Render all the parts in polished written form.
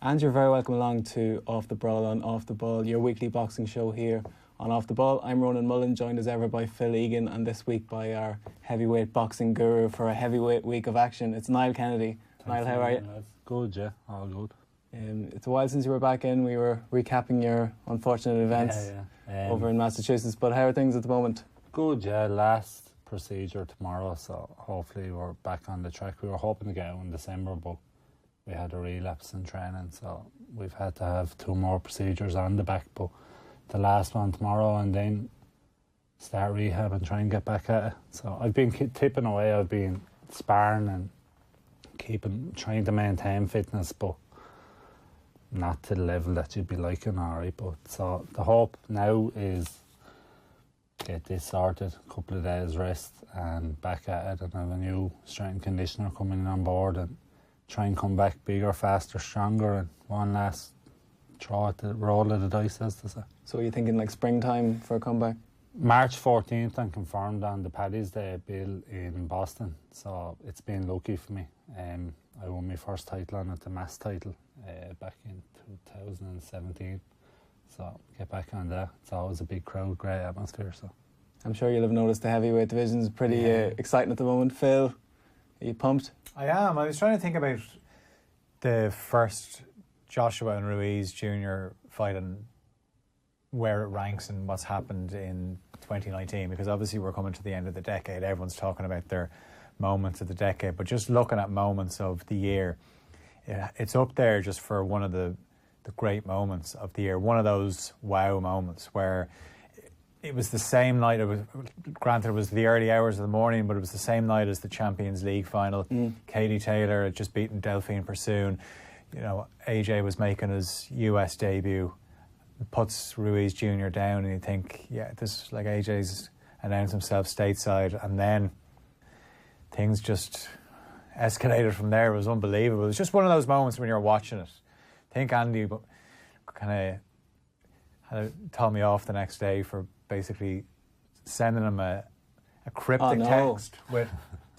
And you're very welcome along to Off the Brawl on Off the Ball, your weekly boxing show here on Off the Ball. I'm Ronan Mullen, joined as ever by Phil Egan, and this week by our heavyweight boxing guru for a heavyweight week of action. It's Niall Kennedy. Niall, how are you? Good, yeah, all good. It's a while since you were back in. We were recapping your unfortunate events over in Massachusetts, but how are things at the moment? Good, yeah, last procedure tomorrow, so hopefully we're back on the track. We were hoping to get out in December, but we had a relapse in training, so we've had to have 2 more procedures on the back, but the last one tomorrow, and then start rehab and try and get back at it. So I've been tipping away, I've been sparring and trying to maintain fitness, but not to the level that you'd be liking, alright. But so the hope now is get this sorted, a couple of days rest and back at it, and have a new strength and conditioner coming on board and try and come back bigger, faster, stronger, and one last throw at the roll of the dice, as to say. So are you thinking like springtime for a comeback? March 14th, I'm confirmed on the Paddy's Day bill in Boston, so it's been lucky for me. I won my first title on it, the mass title, back in 2017. So get back on that. It's always a big crowd, great atmosphere. So I'm sure you'll have noticed the heavyweight division is pretty exciting at the moment. Phil, are you pumped? I am. I was trying to think about the first Joshua and Ruiz Jr. fight and where it ranks and what's happened in 2019, because obviously we're coming to the end of the decade. Everyone's talking about their moments of the decade, but just looking at moments of the year, it's up there just for one of the great moments of the year. One of those wow moments where it was the same night. It was, granted, it was the early hours of the morning, but it was the same night as the Champions League final. Katie Taylor had just beaten Delphine Pursoon. You know, AJ was making his US debut, puts Ruiz Jr. down, and you think, yeah, this, like, AJ's announced himself stateside, and then things just escalated from there. It was unbelievable. It was just one of those moments when you're watching it. I think Andy kind of told me off the next day for basically sending him a cryptic text with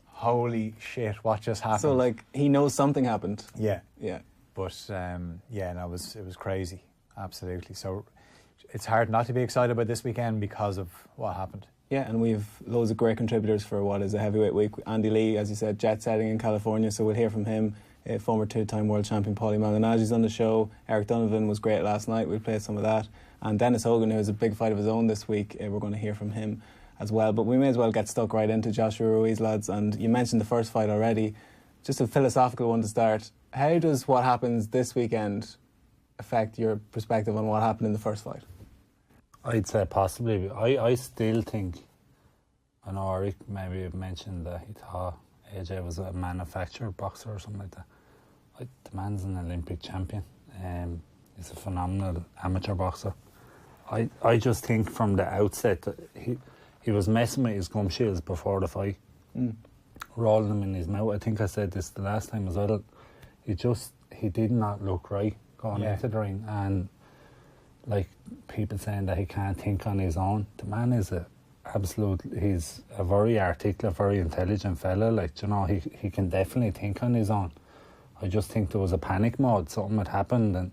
holy shit, what just happened. So like he knows something happened. Yeah. But no, it was crazy, absolutely. So it's hard not to be excited about this weekend because of what happened. Yeah, and we've loads of great contributors for what is a heavyweight week. Andy Lee, as you said, jet setting in California, so we'll hear from him. Former 2-time world champion Paulie Malignaggi's on the show. Eric Donovan was great last night. We'll play some of that. And Dennis Hogan, who has a big fight of his own this week, we're going to hear from him as well. But we may as well get stuck right into Joshua Ruiz, lads. And you mentioned the first fight already. Just a philosophical one to start. How does what happens this weekend affect your perspective on what happened in the first fight? I'd say possibly. I still think, I know Eric maybe mentioned that he thought AJ was a manufactured boxer or something like that. The man's an Olympic champion. He's a phenomenal amateur boxer. I just think from the outset that he was messing with his gum shields before the fight, rolling them in his mouth. I think I said this the last time as well. He did not look right going into the ring, and like people saying that he can't think on his own. The man is he's a very articulate, very intelligent fella. Like, you know, he can definitely think on his own. I just think there was a panic mode. Something had happened, and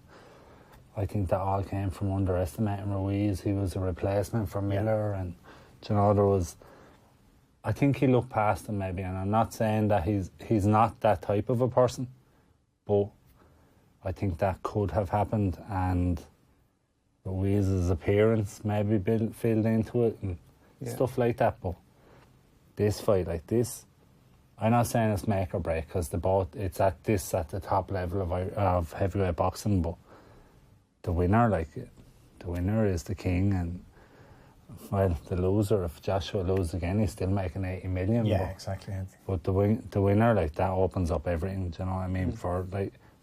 I think that all came from underestimating Ruiz. He was a replacement for Miller, and you know, I think he looked past him maybe. And I'm not saying that he's not that type of a person, but I think that could have happened, and Ruiz's appearance maybe filled into it and stuff like that. But this fight like this, I'm not saying it's make or break, because it's at the top level of heavyweight boxing, but the winner is the king, and well, the loser, if Joshua loses again, he's still making 80 million. Yeah, exactly. But the winner, like, that opens up everything. Do you know what I mean? For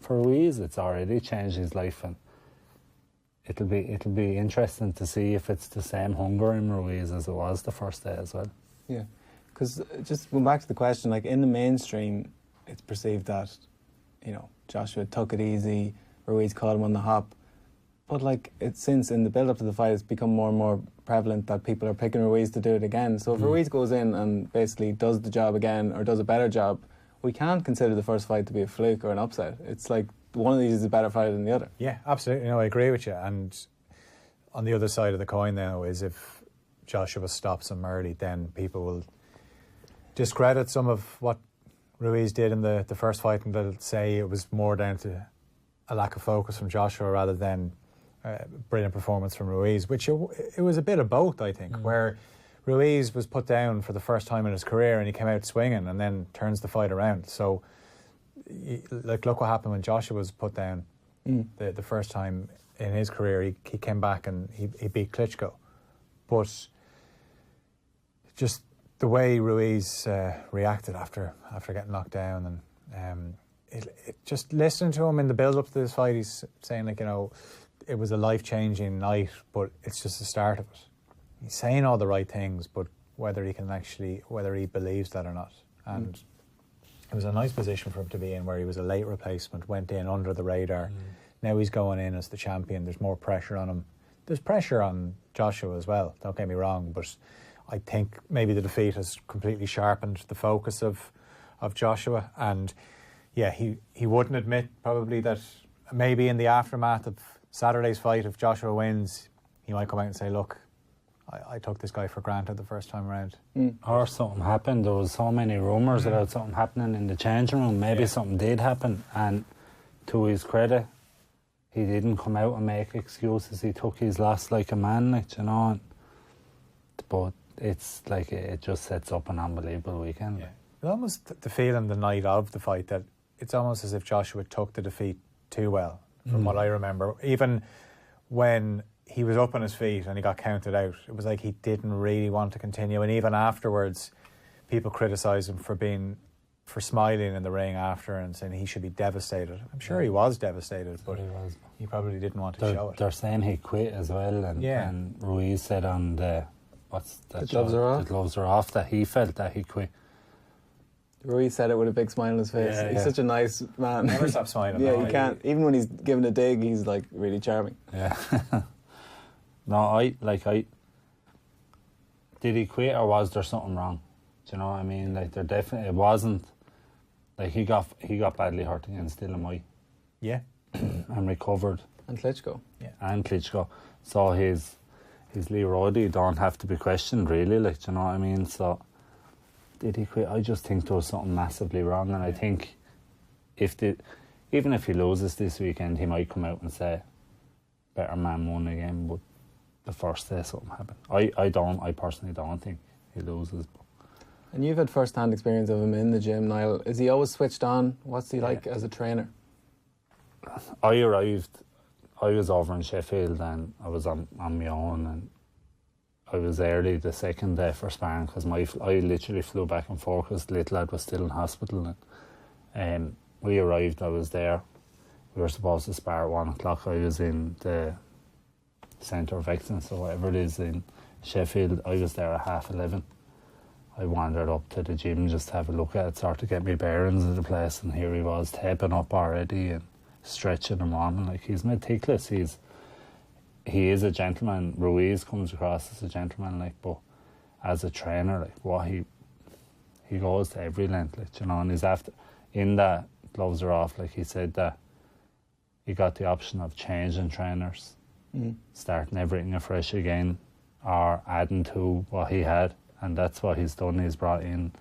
Ruiz, it's already changed his life, and it'll be interesting to see if it's the same hunger in Ruiz as it was the first day as well. Yeah, because just going back to the question, like in the mainstream, it's perceived that, you know, Joshua took it easy, Ruiz caught him on the hop. But like, since in the build-up to the fight, it's become more and more prevalent that people are picking Ruiz to do it again. So if Ruiz goes in and basically does the job again, or does a better job, we can't consider the first fight to be a fluke or an upset. It's like one of these is a better fighter than the other. Yeah, absolutely. No, I agree with you. And on the other side of the coin now is if Joshua stops him early, then people will discredit some of what Ruiz did in the first fight, and they'll say it was more down to a lack of focus from Joshua rather than brilliant performance from Ruiz, which it was a bit of both, I think, where Ruiz was put down for the first time in his career and he came out swinging and then turns the fight around. So, look what happened when Joshua was put down the first time in his career. He came back and he beat Klitschko. But just the way Ruiz reacted after getting knocked down, and it just listening to him in the build-up to this fight, he's saying, like, you know, it was a life-changing night, but it's just the start of it. He's saying all the right things, but whether he believes that or not. And it was a nice position for him to be in, where he was a late replacement, went in under the radar. Now he's going in as the champion. There's more pressure on him. There's pressure on Joshua as well, don't get me wrong, but I think maybe the defeat has completely sharpened the focus of Joshua. And yeah, he wouldn't admit probably that maybe in the aftermath of Saturday's fight, if Joshua wins, he might come out and say, look, I took this guy for granted the first time around. Or something happened. There was so many rumours about something happening in the changing room. Maybe something did happen, and to his credit, he didn't come out and make excuses. He took his loss like a man, like, you know. But it's like, it just sets up an unbelievable weekend. Yeah. It almost the feeling the night of the fight that it's almost as if Joshua took the defeat too well, from what I remember. Even when he was up on his feet and he got counted out, it was like he didn't really want to continue. And even afterwards, people criticised him for smiling in the ring after and saying he should be devastated. I'm sure he was devastated, but he probably didn't want to show it. They're saying he quit as well, and Ruiz said on the gloves are off. The gloves are off, that he felt that he quit. Ruiz said it with a big smile on his face. He's such a nice man. Never stop smiling. Yeah, he can't. Even when he's giving a dig, he's like really charming. Yeah. No, did he quit, or was there something wrong? Do you know what I mean? Like, there definitely, it wasn't, like, he got badly hurt against Dillian Whyte. Yeah. And recovered. And Klitschko. Yeah. And Klitschko. So his Lee Roddy don't have to be questioned, really, like, do you know what I mean? So, did he quit? I just think there was something massively wrong, and I think even if he loses this weekend, he might come out and say, better man won again, but the first day something happened. I personally don't think he loses. And you've had first-hand experience of him in the gym, Niall. Is he always switched on? What's he like as a trainer? I was over in Sheffield and I was on my own, and I was early the second day for sparring because I literally flew back and forth because the little lad was still in hospital. And we arrived, I was there. We were supposed to spar at 1 o'clock. I was in the Centre of Excellence or whatever it is in Sheffield. I was there at 11:30. I wandered up to the gym just to have a look at it, sort of get me bearings of the place, and here he was taping up already and stretching him on. And like, he's meticulous. He is a gentleman. Ruiz comes across as a gentleman, like, but as a trainer, like, what he goes to every length, like, you know. And he's after, in that gloves are off, like he said, that he got the option of changing trainers, starting everything afresh again, or adding to what he had, and that's what he's done. He's brought in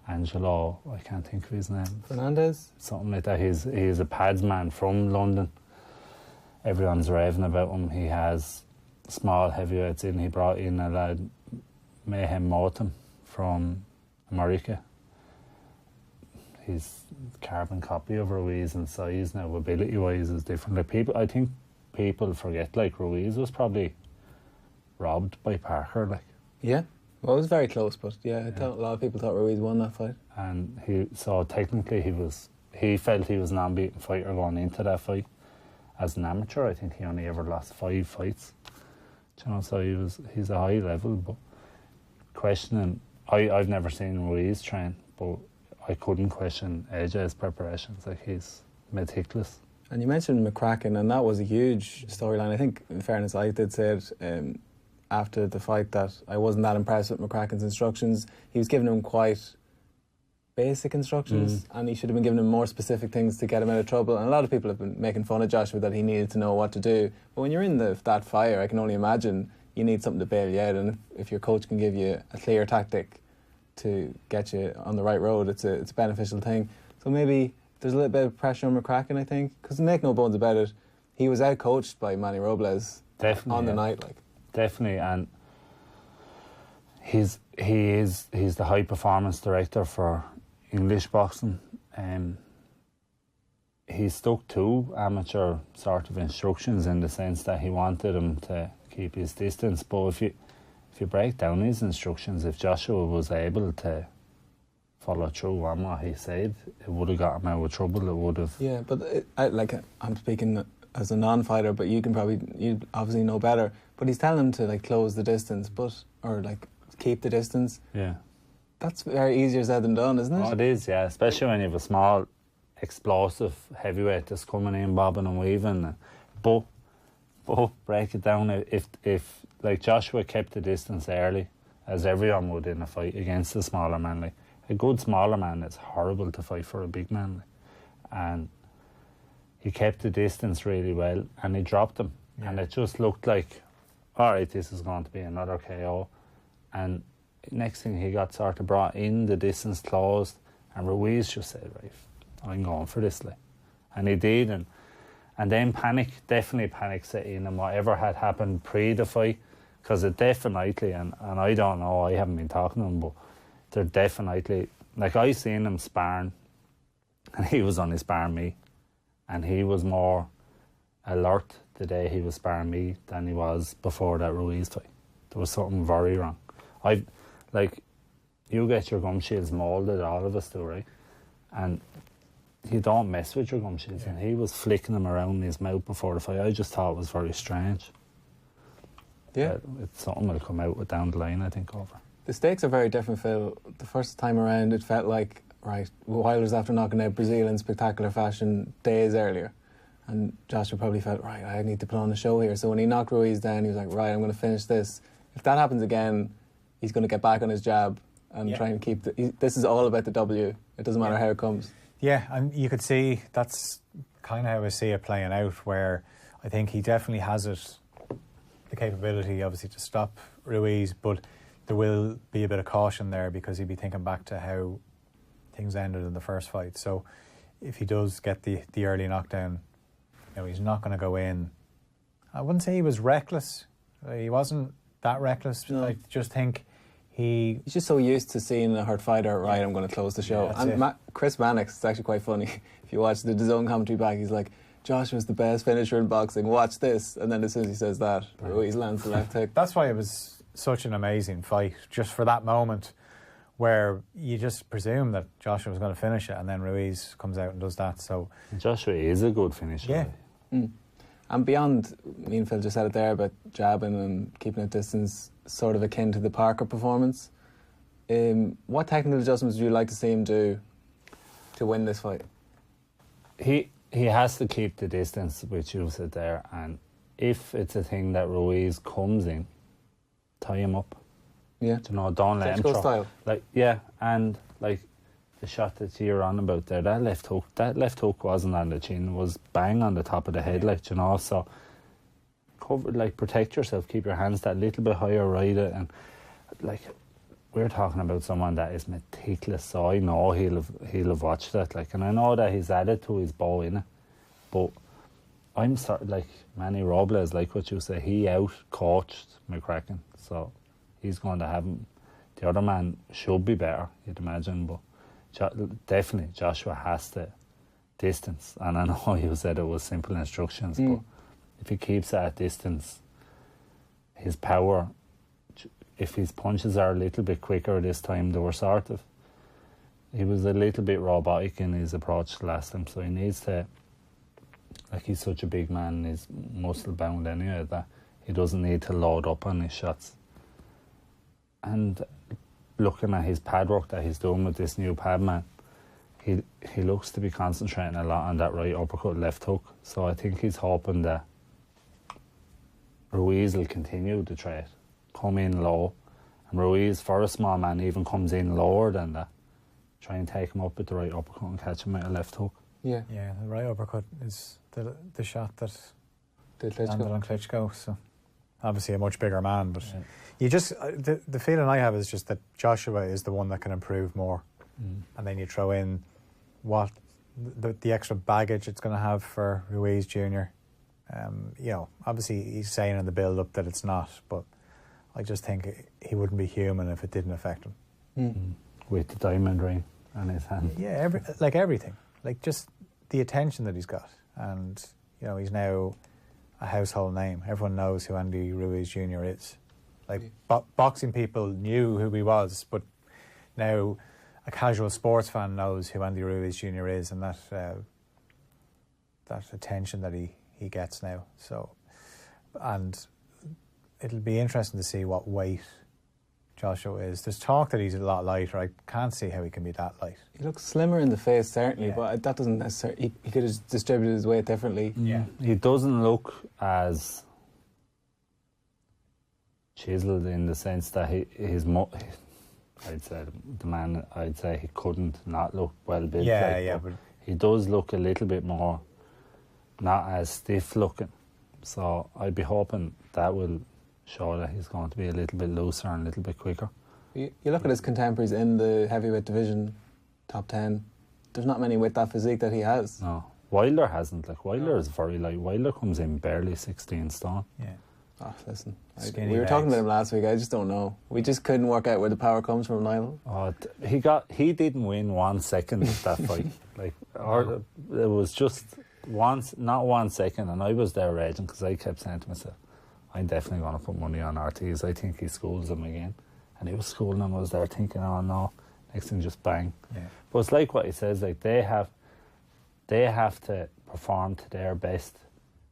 Angelo, I can't think of his name, Fernandez, something like that. He's a pads man from London. Everyone's raving about him. He has small heavyweights in. He brought in a lad, Mayhem Motum, from America. He's carbon copy of Ruiz in size now. Ability wise is different. Like, I think people forget, like, Ruiz was probably robbed by Parker, like. Yeah. Well, it was very close, but I thought a lot of people thought Ruiz won that fight. And technically he felt he was an unbeaten fighter going into that fight. As an amateur, I think he only ever lost 5 fights. You know, so he's a high level, but questioning, I've never seen Ruiz train, but I couldn't question AJ's preparations. Like, he's meticulous. And you mentioned McCracken, and that was a huge storyline. I think, in fairness, I did say it after the fight that I wasn't that impressed with McCracken's instructions. He was giving him quite basic instructions, and he should have been given him more specific things to get him out of trouble. And a lot of people have been making fun of Joshua that he needed to know what to do. But when you're in that fire, I can only imagine you need something to bail you out. And if your coach can give you a clear tactic to get you on the right road, it's a beneficial thing. So maybe there's a little bit of pressure on McCracken, I think, because make no bones about it, he was out-coached by Manny Robles on the night. Definitely, and he's the high performance director for English boxing. He stuck to amateur sort of instructions in the sense that he wanted him to keep his distance. But if you break down his instructions, if Joshua was able to follow through on what he said, it would have got him out of trouble. It would have. Yeah, but I'm speaking as a non-fighter, but you obviously know better. But he's telling him to close the distance, or keep the distance. Yeah. That's very easier said than done, isn't it? Oh, it is, yeah. Especially when you have a small, explosive heavyweight that's coming in, bobbing and weaving. But break it down. If Joshua kept the distance early, as everyone would in a fight against a smaller man, a good smaller man, it's horrible to fight for a big man. And he kept the distance really well, and he dropped him. Yeah. And it just looked like, all right, this is going to be another KO. And next thing, he got sort of brought in, the distance closed, and Ruiz just said, right, I'm going for this. And he did, and then definitely panic set in, and whatever had happened pre the fight, because it definitely, and I don't know, I haven't been talking to him, but they're definitely, I seen him sparring, and he was only sparring me, and he was more alert the day he was sparring me than he was before that Ruiz fight. There was something very wrong. You get your gum shields moulded, all of us do, right? And you don't mess with your gum shields. Yeah. And he was flicking them around in his mouth before the fight. I just thought it was very strange. Yeah. It's something that'll come out down the line, I think, over. The stakes are very different, Phil. The first time around, it felt like, right, Wilder's after knocking out Brazil in spectacular fashion days earlier. And Joshua probably felt, right, I need to put on a show here. So when he knocked Ruiz down, he was like, right, I'm going to finish this. If that happens again, he's going to get back on his jab and try and keep this is all about the W. It doesn't matter how it comes. Yeah, and you could see that's kind of how I see it playing out, where I think he definitely has the capability, obviously, to stop Ruiz, but there will be a bit of caution there because he'll be thinking back to how things ended in the first fight. So if he does get the early knockdown, he's not going to go in. I wouldn't say he was reckless. He wasn't that reckless. No. I just think he's just so used to seeing a hurt fighter, right, I'm going to close the show. Yeah, and Chris Mannix, it's actually quite funny. If you watch the DAZN commentary back, he's like, Joshua's the best finisher in boxing, watch this. And then as soon as he says that, Ruiz lands the left hook. That's why it was such an amazing fight, just for that moment where you just presume that Joshua was going to finish it, and then Ruiz comes out and does that. So Joshua is a good finisher. Yeah. Mm. And beyond, me and Phil just said it there about jabbing and keeping it distance, sort of akin to the Parker performance. What technical adjustments would you like to see him do to win this fight? He has to keep the distance, which you said there, and if it's a thing that Ruiz comes in, tie him up. Yeah. Don't let him throw. Style. And the shot that you're on about there, that left hook wasn't on the chin, it was bang on the top of the head, so cover, protect yourself, keep your hands that little bit higher, ride it, and we're talking about someone that is meticulous, so I know he'll have watched that, and I know that he's added to his bow in it, but I'm sorry, Manny Robles, what you say, he out-coached McCracken, so he's going to have him. The other man should be better, you'd imagine, but definitely Joshua has to distance, and I know you said it was simple instructions, but if he keeps at distance, his power, if his punches are a little bit quicker this time, he was a little bit robotic in his approach last time, so he needs to, he's such a big man, he's muscle bound anyway, that he doesn't need to load up on his shots. And looking at his pad work that he's doing with this new pad man, he looks to be concentrating a lot on that right uppercut, left hook. So I think he's hoping that Ruiz will continue to try it, come in low, and Ruiz, for a small man, even comes in lower than that. But if he keeps at distance, his power, if his punches are a little bit quicker this time, he was a little bit robotic in his approach last time, so he needs to, he's try and take him up with the right uppercut and catch him with a left hook. Yeah. Yeah, the right uppercut is the shot that Did landed Klitschko. on Klitschko. So obviously a much bigger man, but you just the feeling I have is just that Joshua is the one that can improve more, and then you throw in what the extra baggage it's going to have for Ruiz Jr. You know, obviously he's saying in the build-up that it's not, but I just think he wouldn't be human if it didn't affect him. With the diamond ring on his hand. Yeah, everything. Like just the attention that he's got. And, you know, he's now a household name. Everyone knows who Andy Ruiz Jr. is. Like, boxing people knew who he was, but now a casual sports fan knows who Andy Ruiz Jr. is, and that attention that he gets now. So, and it'll be interesting to see what weight Joshua is. There's talk that he's a lot lighter. I can't see how he can be that light. He looks slimmer in the face, certainly, but that doesn't necessarily... He could have distributed his weight differently. Yeah. He doesn't look as chiseled in the sense that I'd say the man, I'd say he couldn't not look well built. But he does look a little bit more not as stiff looking. So I'd be hoping that will show that he's going to be a little bit looser and a little bit quicker. You look at his contemporaries in the heavyweight division, top 10. There's not many with that physique that he has. No, Wilder hasn't. Like Wilder is very light. Wilder comes in barely 16 stone. yeah. Oh, listen, Skinny we were talking legs. about him last week. I just don't know. We just couldn't work out where the power comes from, Niall. Oh, he didn't win 1 second of that fight. Like, or it was just not 1 second, and I was there raging because I kept saying to myself, I'm definitely going to put money on Ortiz. I think he schools him again. And he was schooling him. I was there thinking, oh no, next thing just bang. Yeah. But it's like what he says, like they have to perform to their best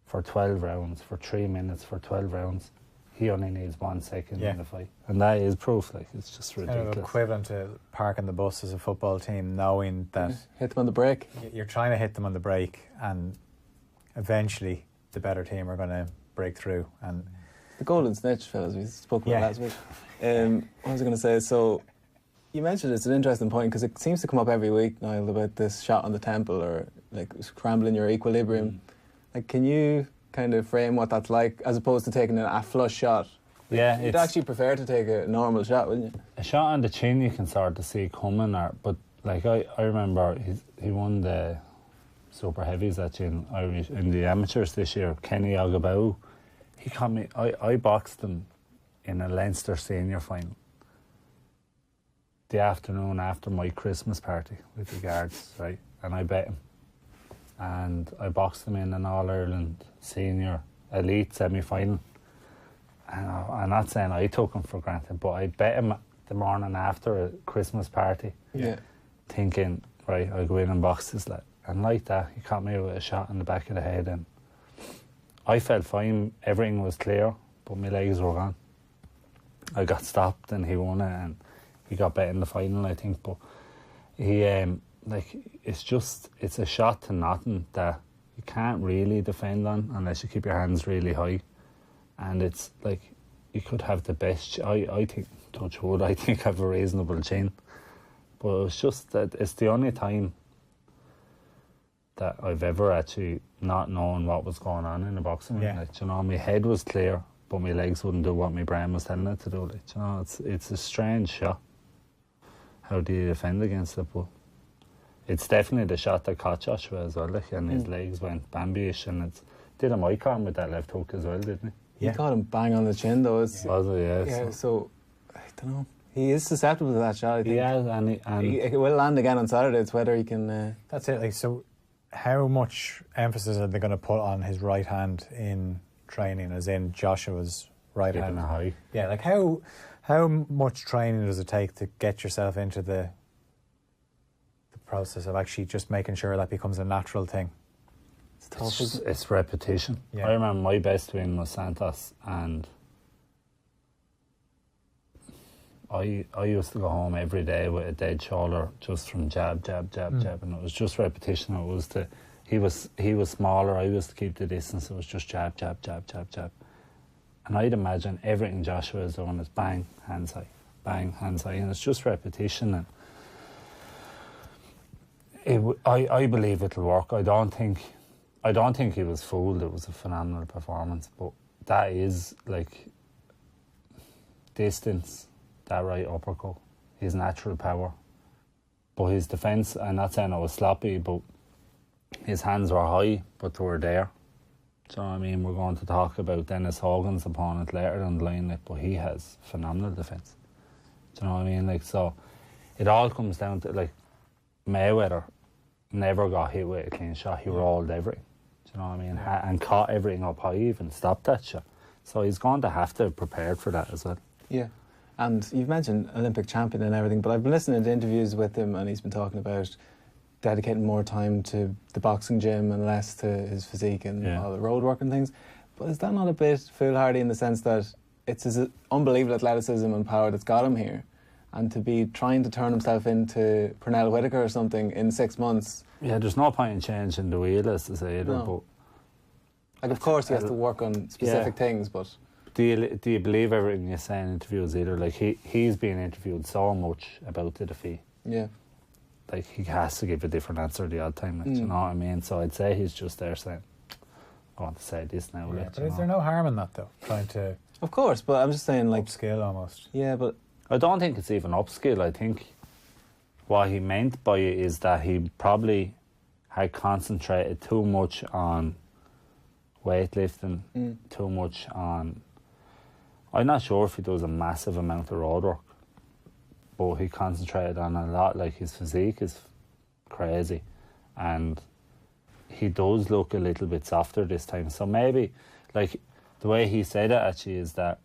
for 12 rounds, for 3 minutes, for 12 rounds. He only needs 1 second in the fight. And that is proof, like, it's just ridiculous. Kind of equivalent to parking the bus as a football team, knowing that Hit them on the break. you're trying to hit them on the break, and eventually the better team are going to break through. And The golden snitch, fellas, we spoke about last week. What was I going to say? So, you mentioned it's an interesting point because it seems to come up every week, Niall, about this shot on the temple or like scrambling your equilibrium. Like, can you kind of frame what that's like as opposed to taking a flush shot? Yeah, You'd actually prefer to take a normal shot, wouldn't you? a shot on the chin you can sort of see coming, but like I remember he won the super heavies actually in the amateurs this year. Kenny Ogabau, he caught me. I boxed him in a Leinster senior final the afternoon after my Christmas party with the guards, right? And I bet him, and I boxed him in an All-Ireland senior elite semi-final. And I'm not saying I took him for granted, but I bet him the morning after a Christmas party, thinking, right, I'll go in and box this lad. And like that, he caught me with a shot in the back of the head, and I felt fine, everything was clear, but my legs were gone. I got stopped and he won it, and he got better in the final, I think. But he, it's a shot to nothing that you can't really defend on unless you keep your hands really high. And it's like, you could have the best, I think, touch wood, I think I have a reasonable chin. But it's just that it's the only time that I've ever actually not known what was going on in a boxing ring. Like, you know, my head was clear, but my legs wouldn't do what my brain was telling it to do. Like, you know, it's a strange shot. How do you defend against it? But it's definitely the shot that caught Joshua as well, like, and his legs went Bambi-ish, and it did him icon with that left hook as well, didn't he? You caught him bang on the chin, though. Was it? Yeah, so I don't know. He is susceptible to that shot, I think. Yeah, and It will land again on Saturday. It's whether he can... that's it. Like, so how much emphasis are they going to put on his right hand in training, as in Joshua's right keeping hand? it high. Yeah, like how much training does it take to get yourself into the process of actually just making sure that becomes a natural thing? It's tough, isn't it? It's repetition. Yeah. I remember my best win was Santos, and I used to go home every day with a dead shoulder just from jab, jab, jab, jab, and it was just repetition. It was he was smaller, I used to keep the distance. It was just jab, jab, jab, jab, jab. And I'd imagine everything Joshua is doing is bang, hands high, and it's just repetition. And I believe it'll work. I don't think he was fooled. It was a phenomenal performance, but that is like distance, that right uppercut, his natural power. But his defence, I'm not saying it was sloppy, but his hands were high, but they were there. Do you know what I mean? We're going to talk about Dennis Hogan's opponent later down the line, like, but he has phenomenal defence. Do you know what I mean? Like, so it all comes down to, like, Mayweather never got hit with a clean shot. He rolled everything. Do you know what I mean? And caught everything up high, even stopped that shot. So he's going to have to have prepared for that as well. Yeah. And you've mentioned Olympic champion and everything, but I've been listening to interviews with him and he's been talking about dedicating more time to the boxing gym and less to his physique and all the road work and things. But is that not a bit foolhardy in the sense that it's his unbelievable athleticism and power that's got him here? And to be trying to turn himself into Pernell Whitaker or something in 6 months. Yeah, there's no point in changing the wheel, as to say either. No. But like, of course, he has to work on specific things, but... Do you believe everything you say in interviews either? Like, he's being interviewed so much about the defeat. Yeah. Like, he has to give a different answer the odd time, like, you know what I mean? So I'd say he's just there saying, I want to say this now. Yeah, like, but is there no harm in that, though? Trying to... Of course, but I'm just saying, like... upskill almost. Yeah, but... I don't think it's even upskill. I think what he meant by it is that he probably had concentrated too much on weightlifting, too much on... I'm not sure if he does a massive amount of road work, but he concentrated on a lot. Like, his physique is crazy, and he does look a little bit softer this time. So maybe, like, the way he said it actually is that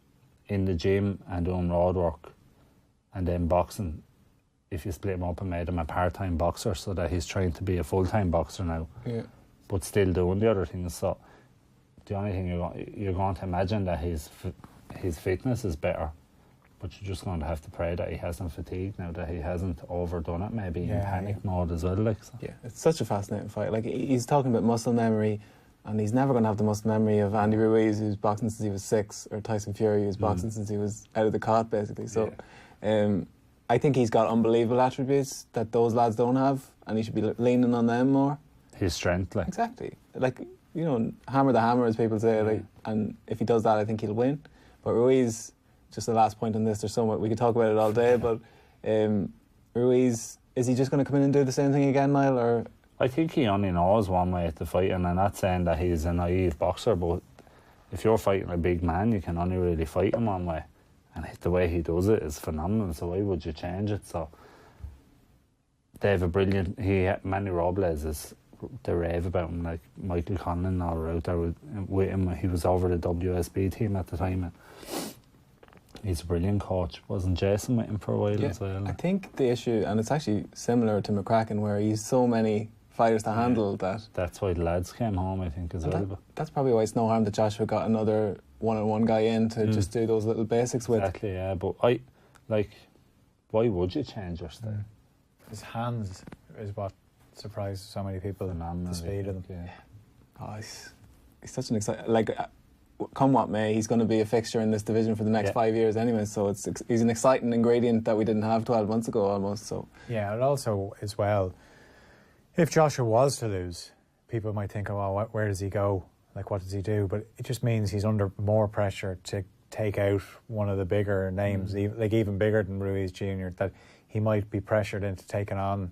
in the gym and doing road work and then boxing, if you split him up and made him a part-time boxer, so that he's trying to be a full-time boxer now, but still doing the other things. So the only thing you're going to imagine that his fitness is better, but you're just going to have to pray that he hasn't fatigued now, that he hasn't overdone it, maybe in panic mode as well. Like, so. Yeah, it's such a fascinating fight. Like, he's talking about muscle memory, and he's never going to have the muscle memory of Andy Ruiz, who's boxing since he was 6, or Tyson Fury, who's boxing since he was out of the cot, basically. So I think he's got unbelievable attributes that those lads don't have, and he should be leaning on them more. His strength, like. Exactly. Like, you know, hammer the hammer, as people say, like, and if he does that, I think he'll win. But Ruiz, just the last point on this, there's so much, we could talk about it all day, but Ruiz, is he just going to come in and do the same thing again, Niall, or...? I think he only knows one way to fight, and I'm not saying that he's a naive boxer, but if you're fighting a big man, you can only really fight him one way, and the way he does it is phenomenal, so why would you change it? So they have a brilliant... Manny Robles they rave about him, like Michael Conlon all were out there with him. He was over the WSB team at the time, and he's a brilliant coach. Wasn't Jason with him for a while as well? I think the issue, and it's actually similar to McCracken, where he's so many fighters to handle that... That's why the lads came home, I think, as well. That's probably why it's no harm that Joshua got another one-on-one guy in to just do those little basics with. Exactly, yeah, but why would you change your style? His hands is what surprised so many people. The speed of them. Oh, he's such an exciting... Like, come what may, he's going to be a fixture in this division for the next 5 years anyway, so he's an exciting ingredient that we didn't have 12 months ago almost. So yeah, and also as well, if Joshua was to lose, people might think, oh, where does he go? Like, what does he do? But it just means he's under more pressure to take out one of the bigger names, even bigger than Ruiz Jr., that he might be pressured into taking on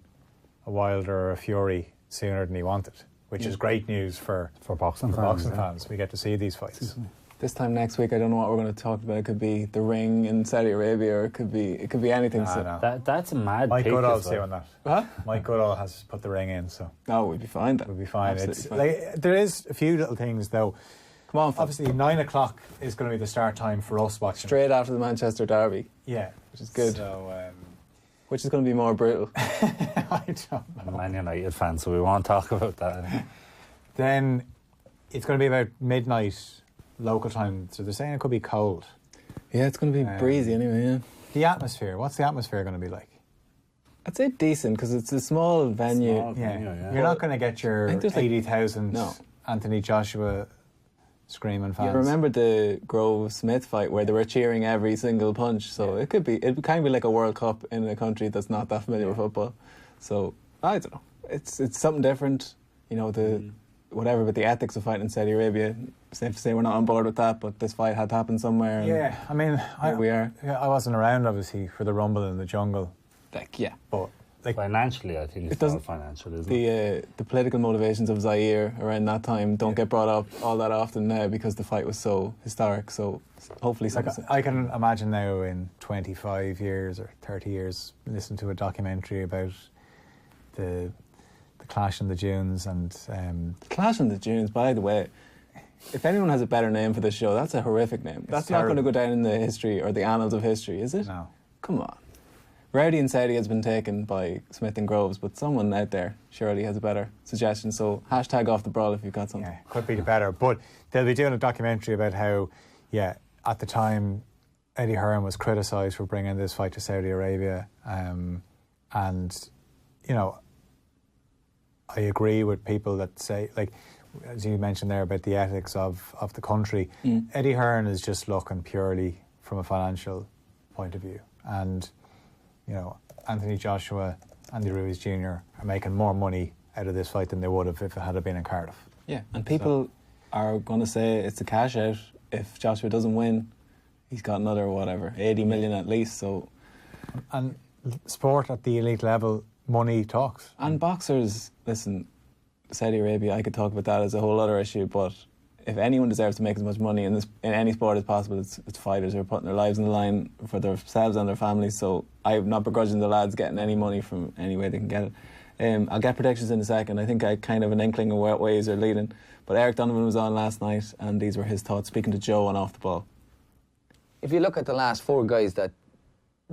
a Wilder or a Fury sooner than he wanted, which is great news for boxing fans. We get to see these fights. This time next week, I don't know what we're going to talk about. It could be the ring in Saudi Arabia, or it could be anything. That's a mad Mike pick. Goodall's doing that. Huh? Mike Goodall has put the ring in, so... No, we'll be fine then. We'll be fine. Absolutely fine. Like, there is a few little things, though. Come on, obviously 9 o'clock is going to be the start time for us watching. Straight after the Manchester derby. Yeah. Which is good. So... which is going to be more brutal. I don't know. I'm a Man United fan, so we won't talk about that. Then it's going to be about midnight local time, so they're saying it could be cold. Yeah, it's going to be breezy anyway, yeah. The atmosphere, what's the atmosphere going to be like? I'd say decent, because it's a small venue. You're not going to get your 80,000 Anthony Joshua screaming fans. You remember the Grove Smith fight where they were cheering every single punch, so it kind of be like a World Cup in a country that's not that familiar with football. So I don't know. it's something different. You know, whatever, but the ethics of fighting in Saudi Arabia, safe to say we're not on board with that, but this fight had to happen somewhere. Yeah, I mean, we are. I wasn't around, obviously, for the Rumble in the Jungle. Yeah. But financially, I think it's all financial, isn't it? The political motivations of Zaire around that time don't get brought up all that often now because the fight was so historic. So hopefully, I can imagine now in 25 years or 30 years, listen to a documentary about the Clash in the Dunes and Clash in the Dunes. By the way, if anyone has a better name for this show, that's a horrific name. That's not going to go down in the history or the annals of history, is it? No. Come on. Rowdy in Saudi has been taken by Smith and Groves, but someone out there surely has a better suggestion. So hashtag off the Brawl if you've got something. Yeah, could be better. But they'll be doing a documentary about how, at the time, Eddie Hearn was criticised for bringing this fight to Saudi Arabia. And, you know, I agree with people that say, like, as you mentioned there about the ethics of the country, Eddie Hearn is just looking purely from a financial point of view. And you know, Anthony Joshua, Andy Ruiz Jr. are making more money out of this fight than they would have if it had been in Cardiff. Yeah, and people are going to say it's a cash out. If Joshua doesn't win, he's got another, 80 million at least. So, and sport at the elite level, money talks. And boxers, listen, Saudi Arabia, I could talk about that as a whole other issue, but if anyone deserves to make as much money in any sport as possible, it's fighters who are putting their lives on the line for themselves and their families. So I'm not begrudging the lads getting any money from any way they can get it. I'll get predictions in a second. I think I kind of an inkling of what ways are leading. But Eric Donovan was on last night, and these were his thoughts, speaking to Joe on Off the Ball. If you look at the last 4 guys that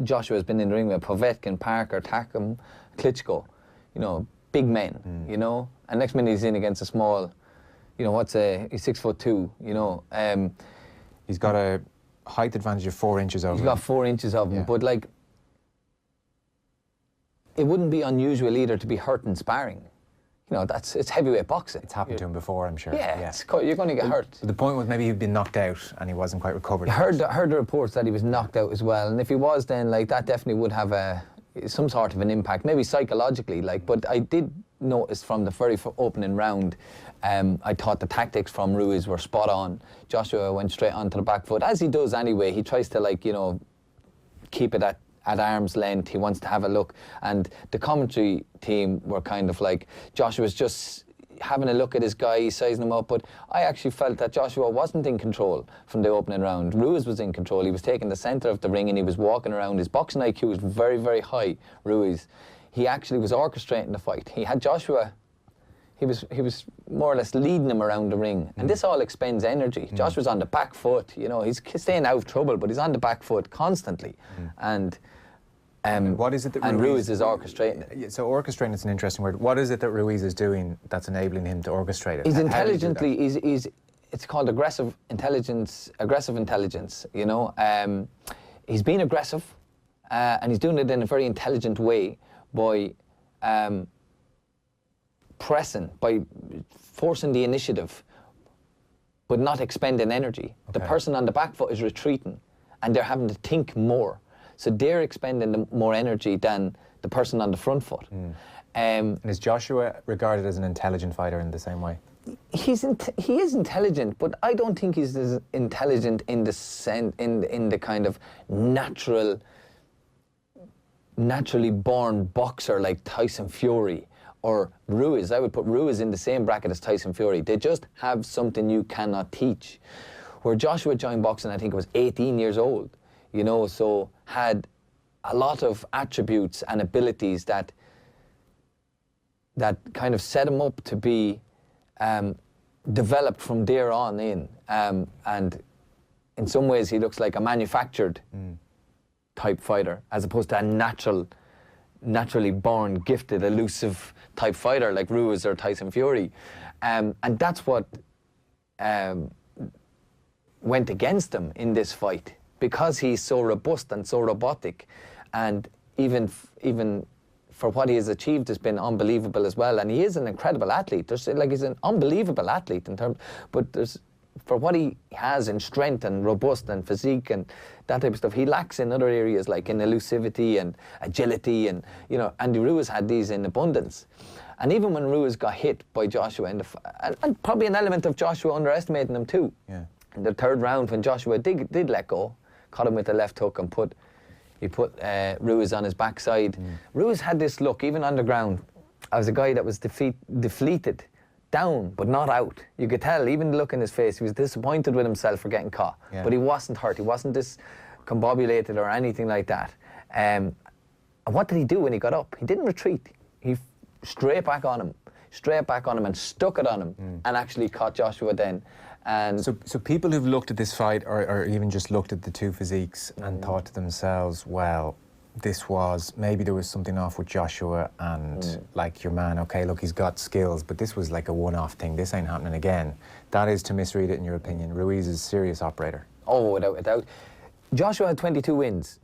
Joshua has been in the ring with, Povetkin, Parker, Takam, Klitschko, you know, big men, you know, and next minute he's in against a small, you know, he's 6'2", you know. He's got a height advantage of 4 inches over him. He's got 4 inches of him, but like, it wouldn't be unusual either to be hurt in sparring. You know, it's heavyweight boxing. It's happened to him before, I'm sure. Yeah. You're going to get hurt. The point was maybe he'd been knocked out and he wasn't quite recovered. I heard the reports that he was knocked out as well, and if he was, then like that definitely would have some sort of an impact, maybe psychologically. Like, but I did notice from the very opening round, I thought the tactics from Ruiz were spot on. Joshua went straight onto the back foot, as he does anyway. He tries to, like, you know, keep it at arm's length. He wants to have a look. And the commentary team were kind of like, Joshua's just having a look at his guy, he's sizing him up. But I actually felt that Joshua wasn't in control from the opening round. Ruiz was in control. He was taking the centre of the ring and he was walking around. His boxing IQ was very, very high, Ruiz. He actually was orchestrating the fight. He had Joshua... He was more or less leading him around the ring. And this all expends energy. Joshua's on the back foot, you know, he's staying out of trouble, but he's on the back foot constantly. And what is it that Ruiz is orchestrating it. So orchestrating is an interesting word. What is it that Ruiz is doing that's enabling him to orchestrate it? He's intelligently, it's called aggressive intelligence, you know. He's being aggressive, and he's doing it in a very intelligent way by pressing, by forcing the initiative, but not expending energy. Okay. The person on the back foot is retreating, and they're having to think more. So they're expending more energy than the person on the front foot. And is Joshua regarded as an intelligent fighter in the same way? He is intelligent, but I don't think he's as intelligent in the kind of naturally born boxer like Tyson Fury or Ruiz. I would put Ruiz in the same bracket as Tyson Fury. They just have something you cannot teach. Where Joshua joined boxing, I think it was 18 years old, you know, so had a lot of attributes and abilities that kind of set him up to be developed from there on in. And in some ways he looks like a manufactured type fighter as opposed to a naturally born, gifted, elusive type fighter like Ruiz or Tyson Fury. And that's what went against him in this fight, because he's so robust and so robotic, and even for what he has achieved has been unbelievable as well. And he is an incredible athlete. He's an unbelievable athlete in terms, but for what he has in strength and robust and physique and that type of stuff, he lacks in other areas like in elusivity and agility, and you know, Andy Ruiz had these in abundance. And even when Ruiz got hit by Joshua, and probably an element of Joshua underestimating him too. Yeah. In the third round, when Joshua did let go, caught him with the left hook and put Ruiz on his backside. Ruiz had this look, even on the ground, as a guy that was deflated, down, but not out. You could tell, even the look in his face, he was disappointed with himself for getting caught. Yeah. But he wasn't hurt, he wasn't discombobulated or anything like that. And what did he do when he got up? He didn't retreat. He straight back on him and stuck it on him and actually caught Joshua then. And so people who've looked at this fight or even just looked at the two physiques and thought to themselves, well, maybe there was something off with Joshua and like your man, okay, look, he's got skills, but this was like a one-off thing. This ain't happening again. That is to misread it, in your opinion. Ruiz is a serious operator. Oh, without a doubt. Joshua had 22 wins.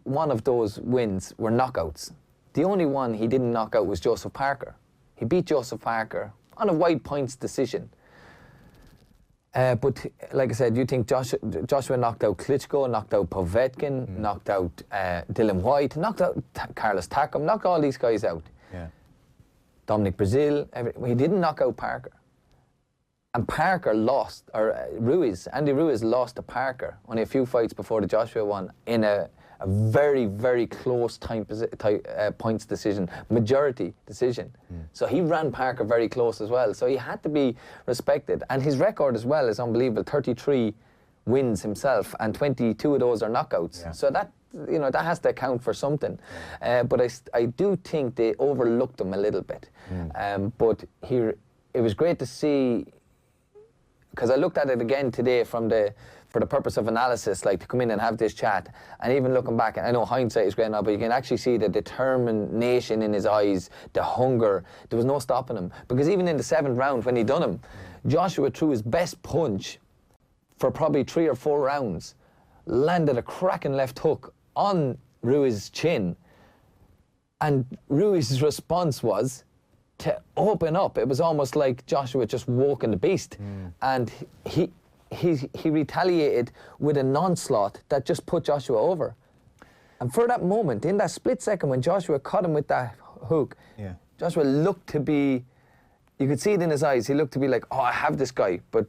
One of those wins were knockouts. The only one he didn't knock out was Joseph Parker. He beat Joseph Parker on a wide points decision. But like I said, you think Joshua knocked out Klitschko, knocked out Povetkin, knocked out Dillian Whyte, knocked out Carlos Takam, knocked all these guys out. Yeah. Dominic Brazil, he didn't knock out Parker. And Parker lost, or Andy Ruiz lost to Parker only a few fights before the Joshua one in a very, very close points decision, majority decision. So he ran Parker very close as well. So he had to be respected. And his record as well is unbelievable, 33 wins himself, and 22 of those are knockouts. Yeah. So that, that has to account for something. But I do think they overlooked him a little bit. But it was great to see, because I looked at it again today for the purpose of analysis, like to come in and have this chat, and even looking back, I know hindsight is great now, but you can actually see the determination in his eyes, the hunger. There was no stopping him, because even in the 7th round when he done him, Joshua threw his best punch for probably 3 or 4 rounds, landed a cracking left hook on Ruiz's chin, and Ruiz's response was to open up. It was almost like Joshua just woken the beast, and he retaliated with an onslaught that just put Joshua over. And for that moment, in that split second when Joshua caught him with that hook, Joshua looked to be, you could see it in his eyes, he looked to be like, oh, I have this guy, but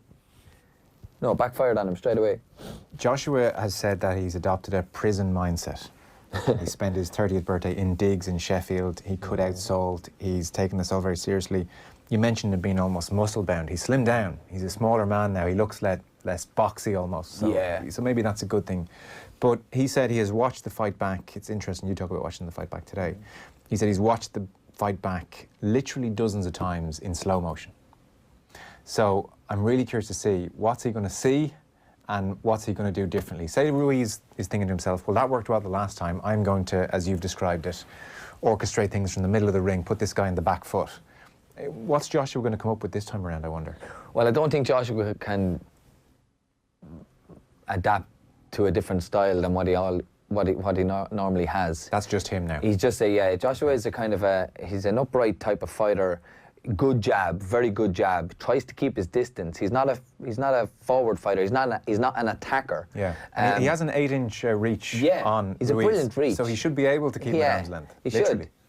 no, backfired on him straight away. Joshua has said that he's adopted a prison mindset. He spent his 30th birthday in digs in Sheffield. He cut out salt. He's taken this all very seriously. You mentioned him being almost muscle-bound. He's slimmed down. He's a smaller man now. He looks less boxy almost. So maybe that's a good thing. But he said he has watched the fight back. It's interesting you talk about watching the fight back today. He said he's watched the fight back literally dozens of times in slow motion. So I'm really curious to see what's he going to see and what's he going to do differently. Say Ruiz is thinking to himself, well, that worked well the last time. I'm going to, as you've described it, orchestrate things from the middle of the ring, put this guy in the back foot. What's Joshua going to come up with this time around, I wonder? Well, I don't think Joshua can adapt to a different style than what he normally has. That's just him now. He's just Joshua is a kind of he's an upright type of fighter. Good jab, very good jab. Tries to keep his distance. He's not a forward fighter. He's not an attacker. Yeah. He has an 8-inch reach on he's Ruiz, a brilliant reach. So he should be able to keep it at arm's length.